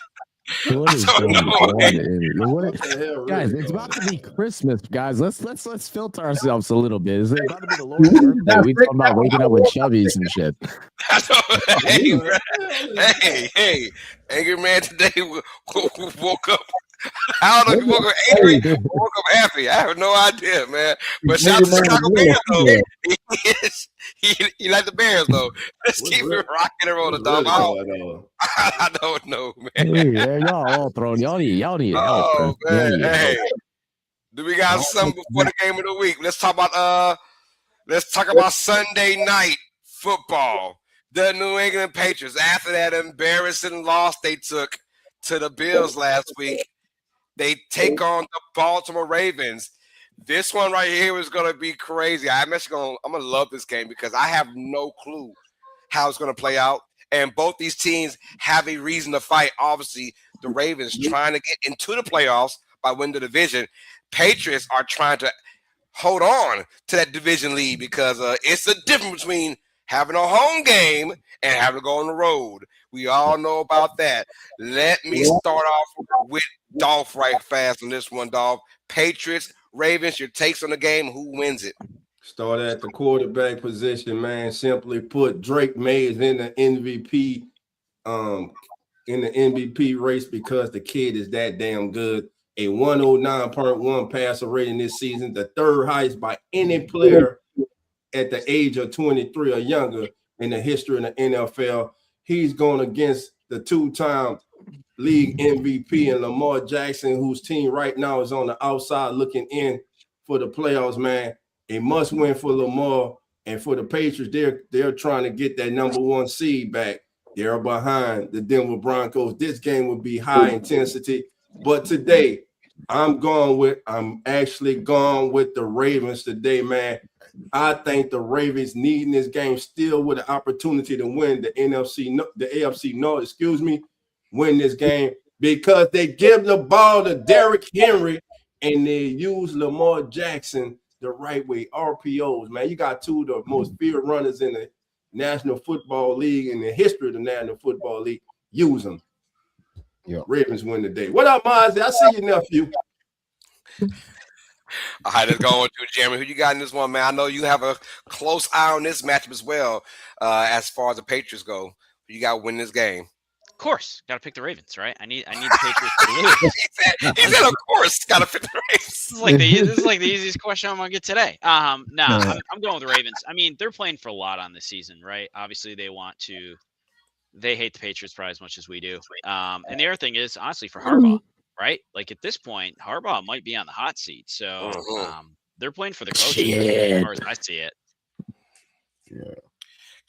What is going on? Hell, Guys, really it's going about to be Christmas, guys. Let's filter ourselves a little bit. Is it about to be the Lord's birthday? We talking about waking up with chubbies and shit. Hey, angry man today woke up. I don't know if he woke up angry or woke up happy. I have no idea, man. But shout out to Chicago Bears, though. He like the Bears, though. Let's keep it rocking and rolling, dog. I don't know, man. Hey, y'all all thrown. Y'all need help. Oh, Man. man. Hey, do we got something before the game of the week? Let's talk about Sunday night football. The New England Patriots, after that embarrassing loss they took to the Bills last week, they take on the Baltimore Ravens. This one right here is going to be crazy. I'm going to love this game because I have no clue how it's going to play out. And both these teams have a reason to fight. Obviously, the Ravens trying to get into the playoffs by winning the division. Patriots are trying to hold on to that division lead because it's the difference between having a home game and having to go on the road. We all know about that. Let me start off with Dolph right fast on this one, Dolph. Patriots, Ravens, your takes on the game. Who wins it? Start at the quarterback position, man. Simply put, Drake May is in the MVP race because the kid is that damn good. A 109.1 passer rating this season, the third highest by any player at the age of 23 or younger in the history of the NFL. He's going against the two-time league MVP and Lamar Jackson, whose team right now is on the outside looking in for the playoffs, man. A must-win for Lamar, and for the Patriots, they're trying to get that number one seed back. They're behind the Denver Broncos. This game will be high intensity, but today I'm actually gone with the Ravens today, man. I think the Ravens need in this game still with an opportunity to win the AFC North, win this game because they give the ball to Derrick Henry and they use Lamar Jackson the right way. RPOs, man. You got two of the most feared runners in the National Football League, in the history of the National Football League. Use them. Yeah. Ravens win the day. What up, Mozzie? I see you, nephew. All right, let's go on to Jeremy. Who you got in this one, man? I know you have a close eye on this matchup as well, as far as the Patriots go. Who you got win this game? Of course, got to pick the Ravens, right? I need the Patriots to lose. he said, of course, got to pick the Ravens. This is like the easiest question I'm gonna get today. I'm going with the Ravens. I mean, they're playing for a lot on this season, right? Obviously, they hate the Patriots probably as much as we do. And the other thing is, honestly, for Harbaugh, right? Like at this point, Harbaugh might be on the hot seat. So they're playing for the coaches as far as I see it. Yeah.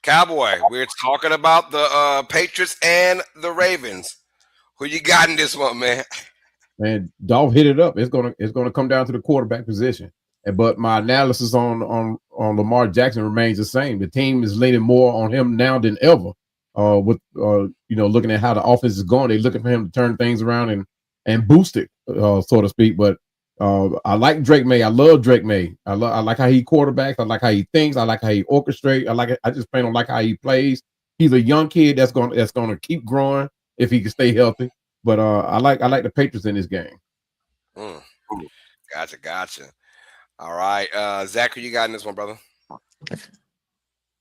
Cowboy, we're talking about the Patriots and the Ravens. Who you got in this one, man? Man, Dolph hit it up. It's gonna come down to the quarterback position. But my analysis on Lamar Jackson remains the same. The team is leaning more on him now than ever. Looking at how the offense is going, they're looking for him to turn things around and boost it, so to speak. But I like Drake May. I love Drake May. I like how he quarterbacks. I like how he thinks. I like how he orchestrates. I just plain don't like how he plays. He's a young kid that's gonna keep growing if he can stay healthy. But I like the Patriots in this game. Gotcha. All right, Zach, who you got in this one, brother?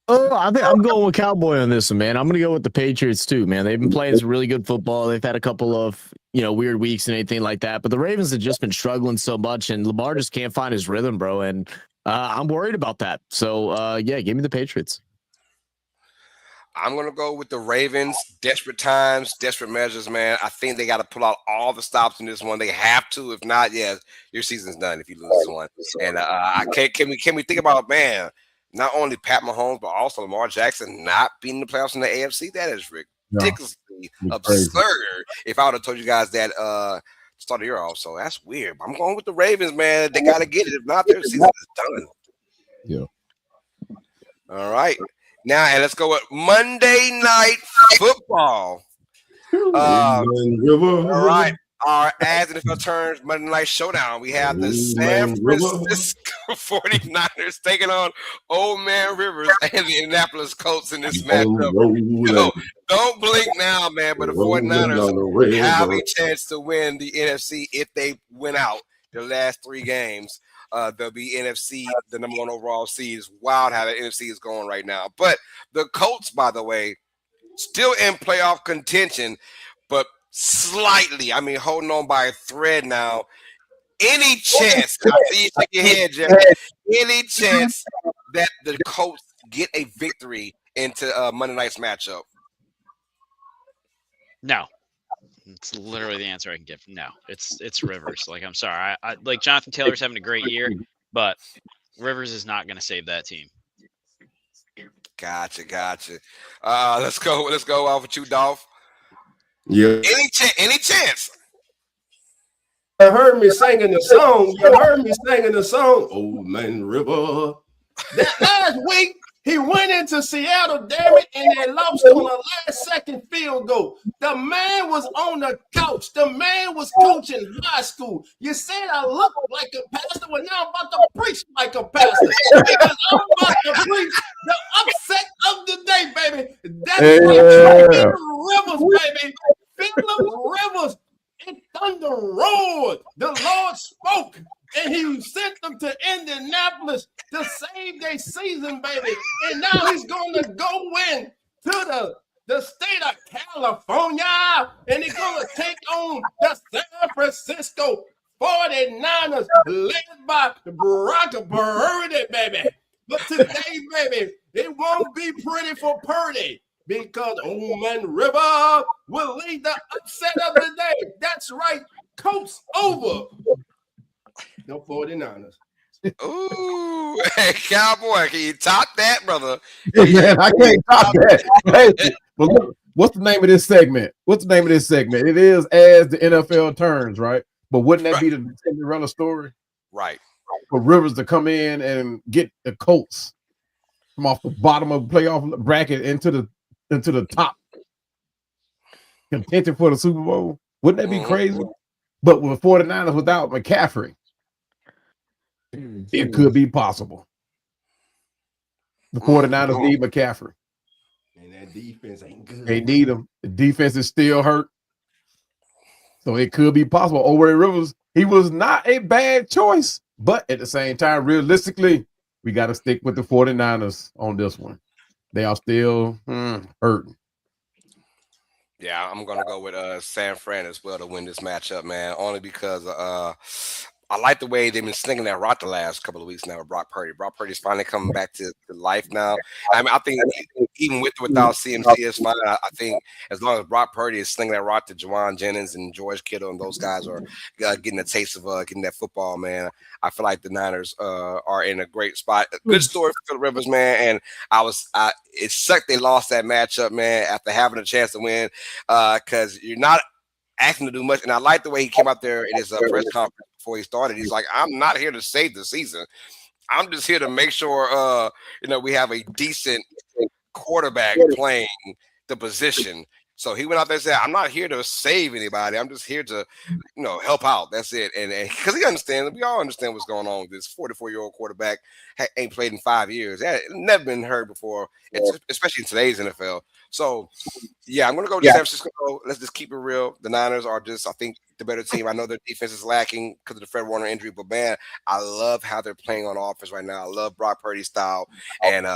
I think I'm going with Cowboy on this one, man. I'm going to go with the Patriots too, man. They've been playing some really good football. They've had a couple of, weird weeks and anything like that. But the Ravens have just been struggling so much, and Lamar just can't find his rhythm, bro. And I'm worried about that. So, give me the Patriots. I'm going to go with the Ravens. Desperate times, desperate measures, man. I think they got to pull out all the stops in this one. They have to. If not, your season's done if you lose this one. And can we think about, man, not only Pat Mahomes, but also Lamar Jackson not being in the playoffs in the AFC? That is ridiculously absurd. If I would have told you guys that start the year off. So that's weird. I'm going with the Ravens, man. They got to get it. If not, their season is done. Yeah. All right. Now, and let's go with Monday Night Football. All right. Our as NFL turns Monday Night Showdown. We have the San Francisco 49ers taking on Old Man Rivers and the Indianapolis Colts in this matchup. Don't blink now, man, but the 49ers have a chance to win the NFC if they win out their last three games. They'll be NFC, the number one overall seed. It's wild how the NFC is going right now. But the Colts, by the way, still in playoff contention, but slightly, holding on by a thread now. Any chance, I see you shake your head, Jeff, any chance that the Colts get a victory into Monday night's matchup? No. It's literally the answer I can give. No, it's Rivers. Like, I'm sorry. I like Jonathan Taylor's having a great year, but Rivers is not going to save that team. Gotcha. Let's go off with you, Dolph. Yeah. Any chance? You heard me singing the song. Old Man River. That last week, He went into Seattle, damn it, and they lost on a last-second field goal. The man was on the couch. The man was coaching high school. You said I look like a pastor. Well, now I'm about to preach like a pastor. Because I'm about to preach the upset of the day, baby. That's right. Phillip Rivers, baby. Phillip Rivers. And thunder roared. The Lord spoke. And he sent them to Indianapolis to save their season, baby. And now he's going to go in to the state of California. And he's going to take on the San Francisco 49ers led by Brock Purdy, baby. But today, baby, it won't be pretty for Purdy because Old Man River will lead the upset of the day. That's right. Coats over. The 49ers. Ooh, hey, Cowboy, can you top that, brother? Hey, man, I can't top that. Hey, but look, what's the name of this segment? It is As the NFL Turns, right? But wouldn't that be the Cinderella story? Right. For Rivers to come in and get the Colts from off the bottom of the playoff bracket into the top contention for the Super Bowl. Wouldn't that be crazy? But with 49ers without McCaffrey, it could be possible. The 49ers need McCaffrey. And that defense ain't good. They need him. The defense is still hurt. So it could be possible. Over Rivers, he was not a bad choice. But at the same time, realistically, we got to stick with the 49ers on this one. They are still hurting. Yeah, I'm going to go with San Fran as well to win this matchup, man, only because I like the way they've been slinging that rock the last couple of weeks now with Brock Purdy. Brock Purdy's finally coming back to life now. I mean, I think even with or without CMC is fine. I think as long as Brock Purdy is slinging that rock to Juwan Jennings and George Kittle and those guys are getting a taste of getting that football, man, I feel like the Niners are in a great spot. Good story for Phillip Rivers, man. And it sucked they lost that matchup, man, after having a chance to win because you're not asking to do much. And I like the way he came out there in his press conference before he started. He's like, I'm not here to save the season. I'm just here to make sure, we have a decent quarterback playing the position. So he went out there and said, I'm not here to save anybody. I'm just here to, help out. That's it. And because he understands, we all understand what's going on with this 44-year-old quarterback. Ain't played in 5 years. That never been heard before, especially in today's NFL. So, yeah, I'm going to go to San Francisco. Let's just keep it real. The Niners are just, I think, the better team. I know their defense is lacking because of the Fred Warner injury, but, man, I love how they're playing on offense right now. I love Brock Purdy's style. And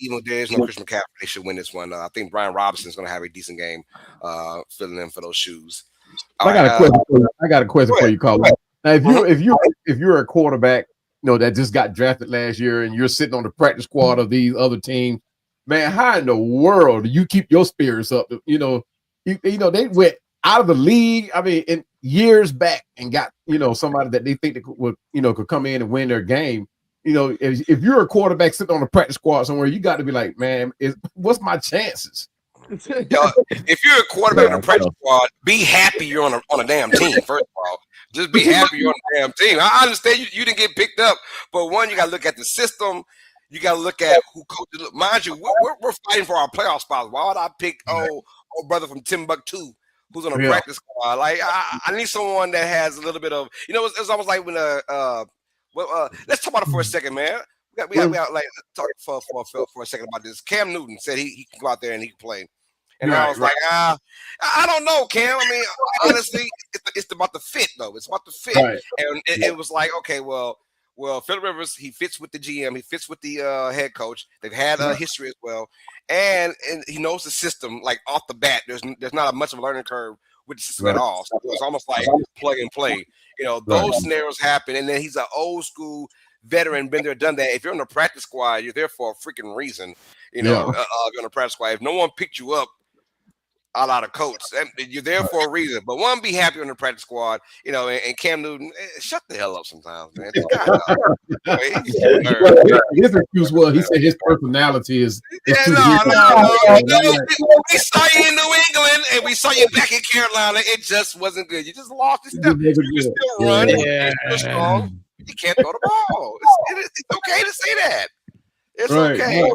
even if there is no Christian McCaffrey, they should win this one. I think Brian Robinson's going to have a decent game filling in for those shoes. I got a question for you, Colin. Now, if you're a quarterback, that just got drafted last year and you're sitting on the practice squad of these other teams, man, how in the world do you keep your spirits up? They went out of the league. I mean, in years back and got somebody that they think that could come in and win their game. If you're a quarterback sitting on a practice squad somewhere, you got to be like, man, what's my chances? If you're a quarterback on a practice squad, be happy you're on a damn team. First of all, just be happy you're on a damn team. I understand you didn't get picked up, but one, you got to look at the system. You got to look at who coaches. Mind you, we're fighting for our playoff spots. Why would I pick old brother from Timbuktu who's on a practice squad? Like I need someone that has a little bit of it's almost like when let's talk about it for a second, man. We got like talk for a second about this. Cam Newton said he can go out there and he can play. And I was like, I don't know, Cam. I mean, honestly, it's about the fit, though. It's about the fit. Right. And it was like, okay, well, Phillip Rivers, he fits with the GM. He fits with the head coach. They've had a history as well. And he knows the system, like, off the bat. There's not much of a learning curve with the system at all. So it's almost like plug and play. Those scenarios happen. And then he's an old school veteran, been there, done that. If you're on the practice squad, you're there for a freaking reason. You're on the practice squad. If no one picked you up, a lot of coach. You're there for a reason. But one, be happy on the practice squad, and Cam Newton, shut the hell up sometimes, man. His excuse was he said his personality is no. We saw you in New England and we saw you back in Carolina. It just wasn't good. You just lost your step. You can still run. You're strong. You can't throw the ball. It's okay to say that. It's Right, okay. right.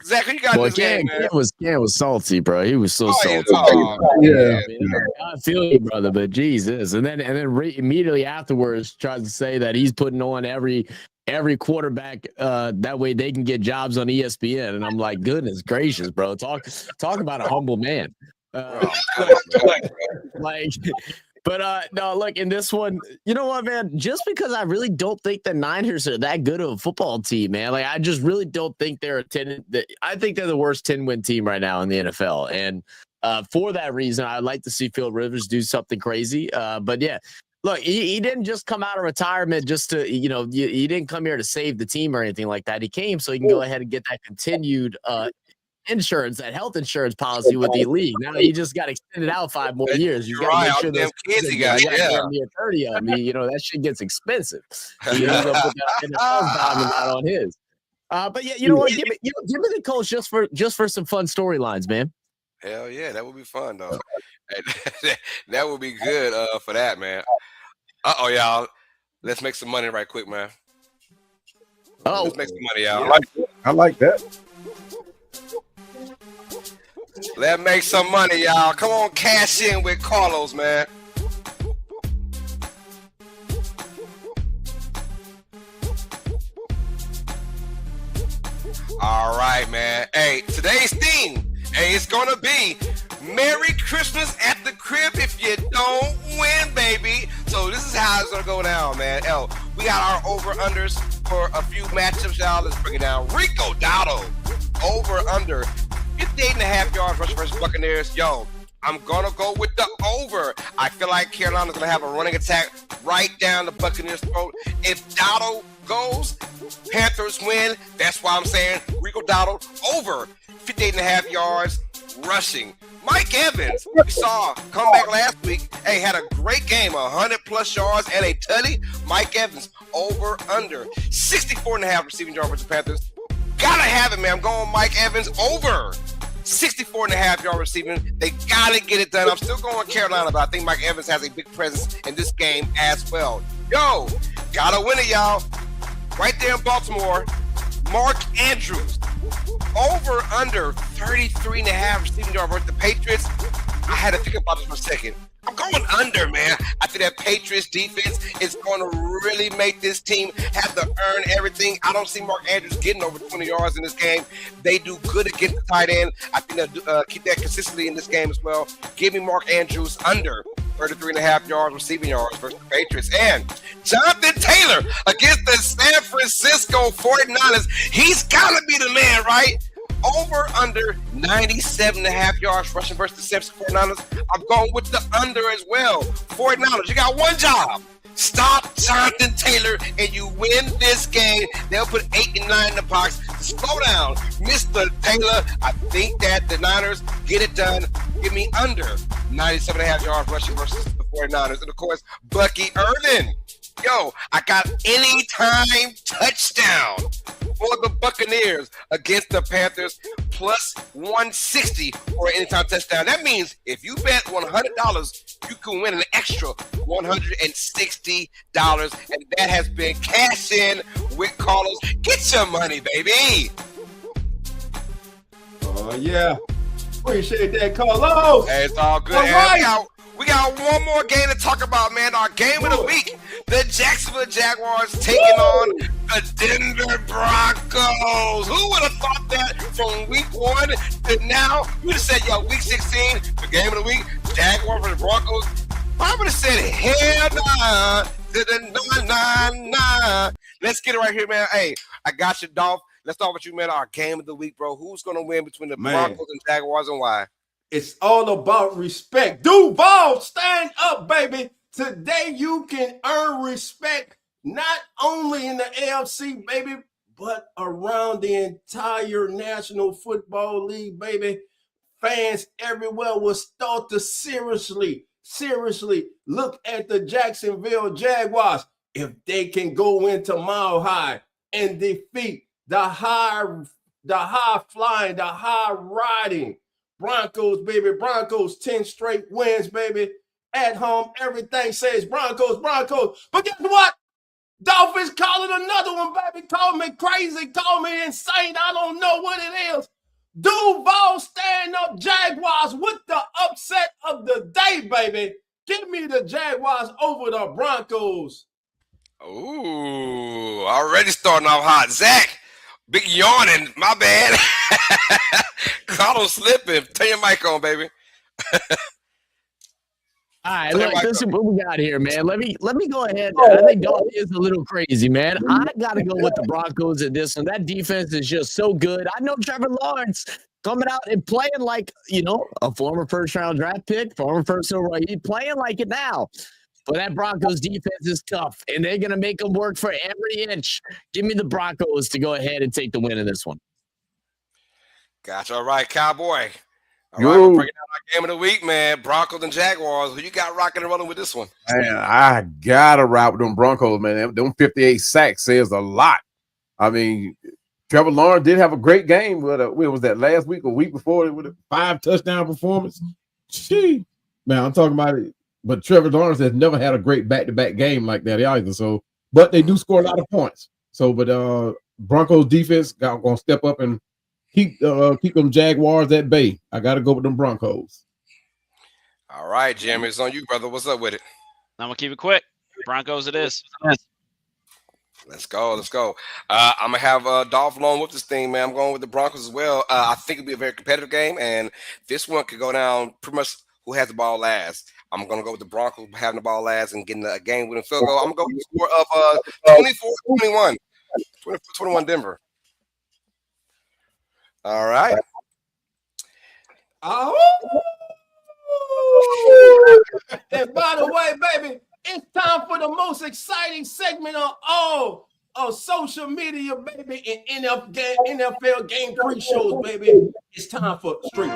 Zach, who you got in Boy, this game, Cam man? was salty, bro. He was so Oh, salty. Yeah. I mean, I feel you, brother, but Jesus. And then immediately afterwards tries to say that he's putting on every quarterback that way they can get jobs on ESPN. And I'm like, goodness gracious, bro. Talk about a humble man. No, look, in this one, you know what, man? Just because I really don't think the Niners are that good of a football team, man. Like, I just really don't think they're I think they're the worst 10-win team right now in the NFL. And for that reason, I'd like to see Phil Rivers do something crazy. But yeah, look, he didn't just come out of retirement just to, he didn't come here to save the team or anything like that. He came so he can go ahead and get that continued insurance, that health insurance policy with the league. Now you just got extended out 5 more years. You got to make sure those kids he got, near 30 of me. That shit gets expensive. He's gonna put that NFL's diamond out on his. But yeah, you know what? Give me the Colts just for some fun storylines, man. Hell yeah, that would be fun though. That would be good for that, man. Y'all. Let's make some money right quick, man. Let's make some money, y'all. I like that. Let's make some money, y'all. Come on, cash in with Carlos, man. All right, man. Hey, today's theme, it's gonna be Merry Christmas at the crib if you don't win, baby. So this is how it's gonna go down, man. We got our over-unders for a few matchups, y'all. Let's bring it down. Rico Dotto, over-under 58.5 yards rushing versus Buccaneers. Yo, I'm going to go with the over. I feel like Carolina's going to have a running attack right down the Buccaneers' throat. If Dotto goes, Panthers win. That's why I'm saying Rico Dotto over 58.5 yards rushing. Mike Evans, we saw come back last week. Hey, had a great game, 100+ yards and a tutty. Mike Evans, over under 64.5 receiving yards versus Panthers. Gotta have it, man. I'm going Mike Evans over 64.5 yard receiving. They gotta get it done. I'm still going Carolina, but I think Mike Evans has a big presence in this game as well. Yo, gotta win it, y'all. Right there in Baltimore, Mark Andrews, over under 33.5 receiving yard versus the Patriots. I had to think about this for a second. I'm going under, man. I think that Patriots defense is going to really make this team have to earn everything. I don't see Mark Andrews getting over 20 yards in this game. They do good against the tight end. I think they'll keep that consistently in this game as well. Give me Mark Andrews under 33.5 yards receiving yards versus the Patriots. And Jonathan Taylor against the San Francisco 49ers. He's got to be the man, right? Over under 97.5 yards rushing versus the San Francisco 49ers. I'm going with the under as well. 49ers, you got one job. Stop Jonathan Taylor and you win this game. They'll put 8 and 9 in the box. Slow down, Mr. Taylor. I think that the Niners get it done. Give me under 97.5 yards rushing versus the 49ers. And of course, Bucky Irvin. Yo, I got anytime touchdown for the Buccaneers against the Panthers, plus 160 for an anytime touchdown. That means if you bet $100, you can win an extra $160. And that has been cash in with Carlos. Get your money, baby. Oh, yeah. Appreciate that, Carlos. Hey, it's all good. All right. We got one more game to talk about, man. Our game of the week. The Jacksonville Jaguars taking on the Denver Broncos. Who would have thought that from week 1 to now? You would have said, yo, week 16, the game of the week, Jaguars versus Broncos. I would have said, hell nah, to the nah. Let's get it right here, man. Hey, I got you, Dolph. Let's talk about you, man. Our game of the week, bro. Who's going to win between the Broncos and Jaguars and why? It's all about respect. Duval, stand up, baby. Today you can earn respect not only in the AFC, baby, but around the entire National Football League, baby. Fans everywhere will start to seriously look at the Jacksonville Jaguars. If they can go into Mile High and defeat the high-flying, the high-riding Broncos, baby. Broncos, 10 straight wins, baby. At home, everything says Broncos. But guess what? Dolphins calling another one, baby. Call me crazy, call me insane. I don't know what it is. Duval stand up Jaguars with the upset of the day, baby. Give me the Jaguars over the Broncos. Ooh, already starting off hot. Zach, big yawning. My bad. Caught him slipping. Turn your mic on, baby. All right, look, this is what we got here, man. Let me go ahead. I think Dalton is a little crazy, man. I got to go with the Broncos at this one. That defense is just so good. I know Trevor Lawrence coming out and playing like, a former first-round draft pick, former first overall. He's playing like it now. But that Broncos defense is tough, and they're going to make them work for every inch. Give me the Broncos to go ahead and take the win in this one. Gotcha. All right, Cowboy. All right, we're breaking down our game of the week, man. Broncos and Jaguars. Who you got rocking and rolling with this one? Man, I gotta ride with them Broncos, man. Them 58 sacks says a lot. I mean, Trevor Lawrence did have a great game. When was that, last week or week before, with a 5 touchdown performance? Gee, man, I'm talking about it. But Trevor Lawrence has never had a great back-to-back game like that either. So, but they do score a lot of points. So, but Broncos defense gonna step up and keep them Jaguars at bay. I got to go with them Broncos. All right, Jimmy, it's on you, brother. What's up with it? I'm going to keep it quick. Broncos it is. Let's go. I'm going to have Dolph along with this thing, man. I'm going with the Broncos as well. I think it'll be a very competitive game, and this one could go down pretty much who has the ball last. I'm going to go with the Broncos having the ball last and getting a game-winning field goal. I'm going to go with the score of 24-21. 24-21 Denver. All right. Oh. And by the way, baby, it's time for the most exciting segment on all of social media, baby, and NFL game pre-shows, baby. It's time for stream.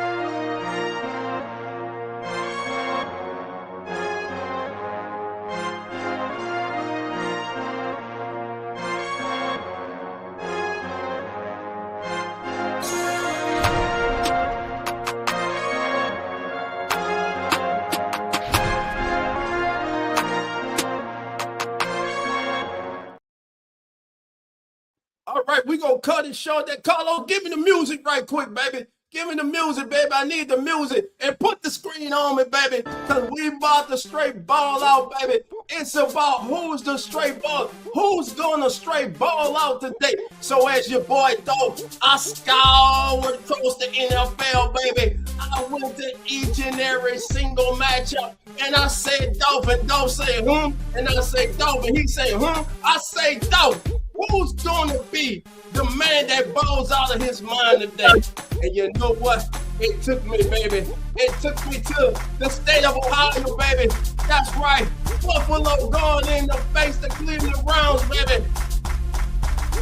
All right, we gonna cut it short. That Carlos, give me the music right quick, baby. Give me the music, baby. I need the music. And put the screen on me, baby. Because we about to straight ball out, baby. It's about who's the straight ball. Who's gonna straight ball out today. So as your boy thought, I scoured across the NFL, baby. I went to each and every single matchup. And I said, Dolphin, don't say, And I say, Dolphin, he say, I say, Dolphin. Who's going to be the man that balls out of his mind today? And you know what? It took me, baby. It took me to the state of Ohio, baby. That's right. Buffalo going in to face the Cleveland Browns, baby.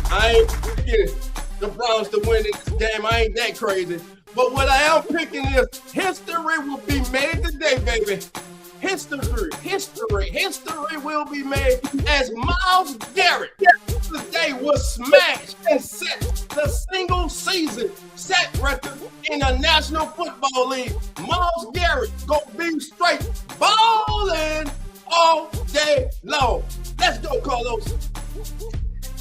I ain't picking the Browns to win this game. I ain't that crazy. But what I am picking is history will be made today, baby. History will be made as Myles Garrett today was smashed and set the single season set record in the National Football League. Myles Garrett gonna be straight balling all day long. Let's go, Carlos.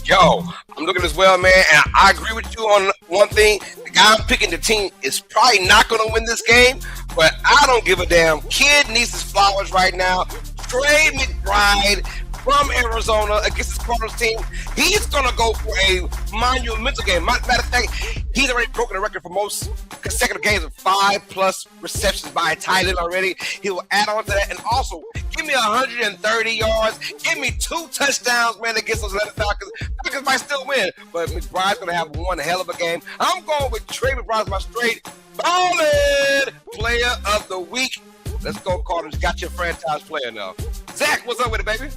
Yo, I'm looking as well, man, and I agree with you on one thing. The guy I'm picking, the team, is probably not going to win this game, but I don't give a damn. Kid needs his flowers right now. Trey McBride from Arizona against his Cardinals team. He's going to go for a monumental game. Matter of fact, he's already broken the record for most consecutive games of 5+ receptions by a tight end already. He will add on to that. And also, give me 130 yards. Give me 2 touchdowns, man, against those Atlanta Falcons. Falcons might still win, but McBride's going to have one hell of a game. I'm going with Trey McBride, my straight ballin' player of the week. Let's go, Cardinals. Got your franchise player now. Zach, what's up with it, baby?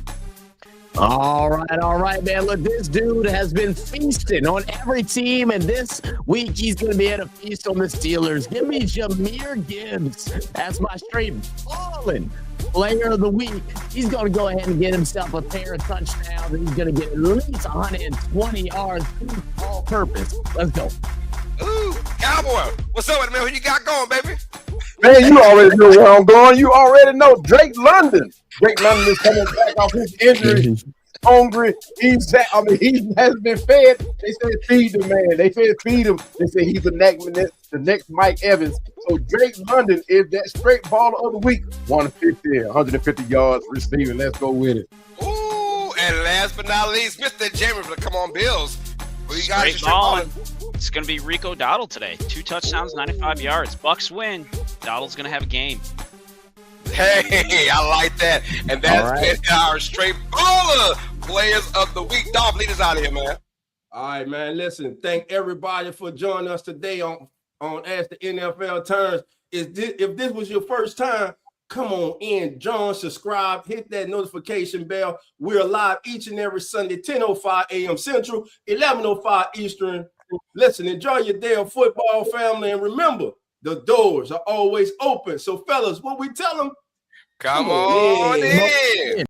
All right, man. Look, this dude has been feasting on every team, and this week he's going to be at a feast on the Steelers. Give me Jahmyr Gibbs. That's my straight ballin' player of the week. He's going to go ahead and get himself a pair of touchdowns, and he's going to get at least 120 yards all purpose. Let's go. Ooh, Cowboy, what's up with it, man? Who you got going, baby? Man, you already know where I'm going. You already know Drake London. Drake London is coming back off his injury. hungry. He hasn't been fed. They said feed the man. They said feed him. They said he's the next Mike Evans. So Drake London is that straight baller of the week. 150 yards receiving. Let's go with it. Ooh, and last but not least, Mr. Jamie, come on, Bills. Who you got? Straight balling. It's going to be Rico Dowdle today. 2 touchdowns, 95 yards. Bucks win. Dowdle's going to have a game. Hey, I like that. And that's been our straight baller players of the week. Dolph, lead us out of here, man. All right, man. Listen, thank everybody for joining us today on As the NFL Turns. If this was your first time, come on in, join, subscribe, hit that notification bell. We're live each and every Sunday, 10:05 a.m. Central, 11:05 Eastern. Listen, enjoy your day of football, family, and remember, the doors are always open. So, fellas, what we tell them? Come on in.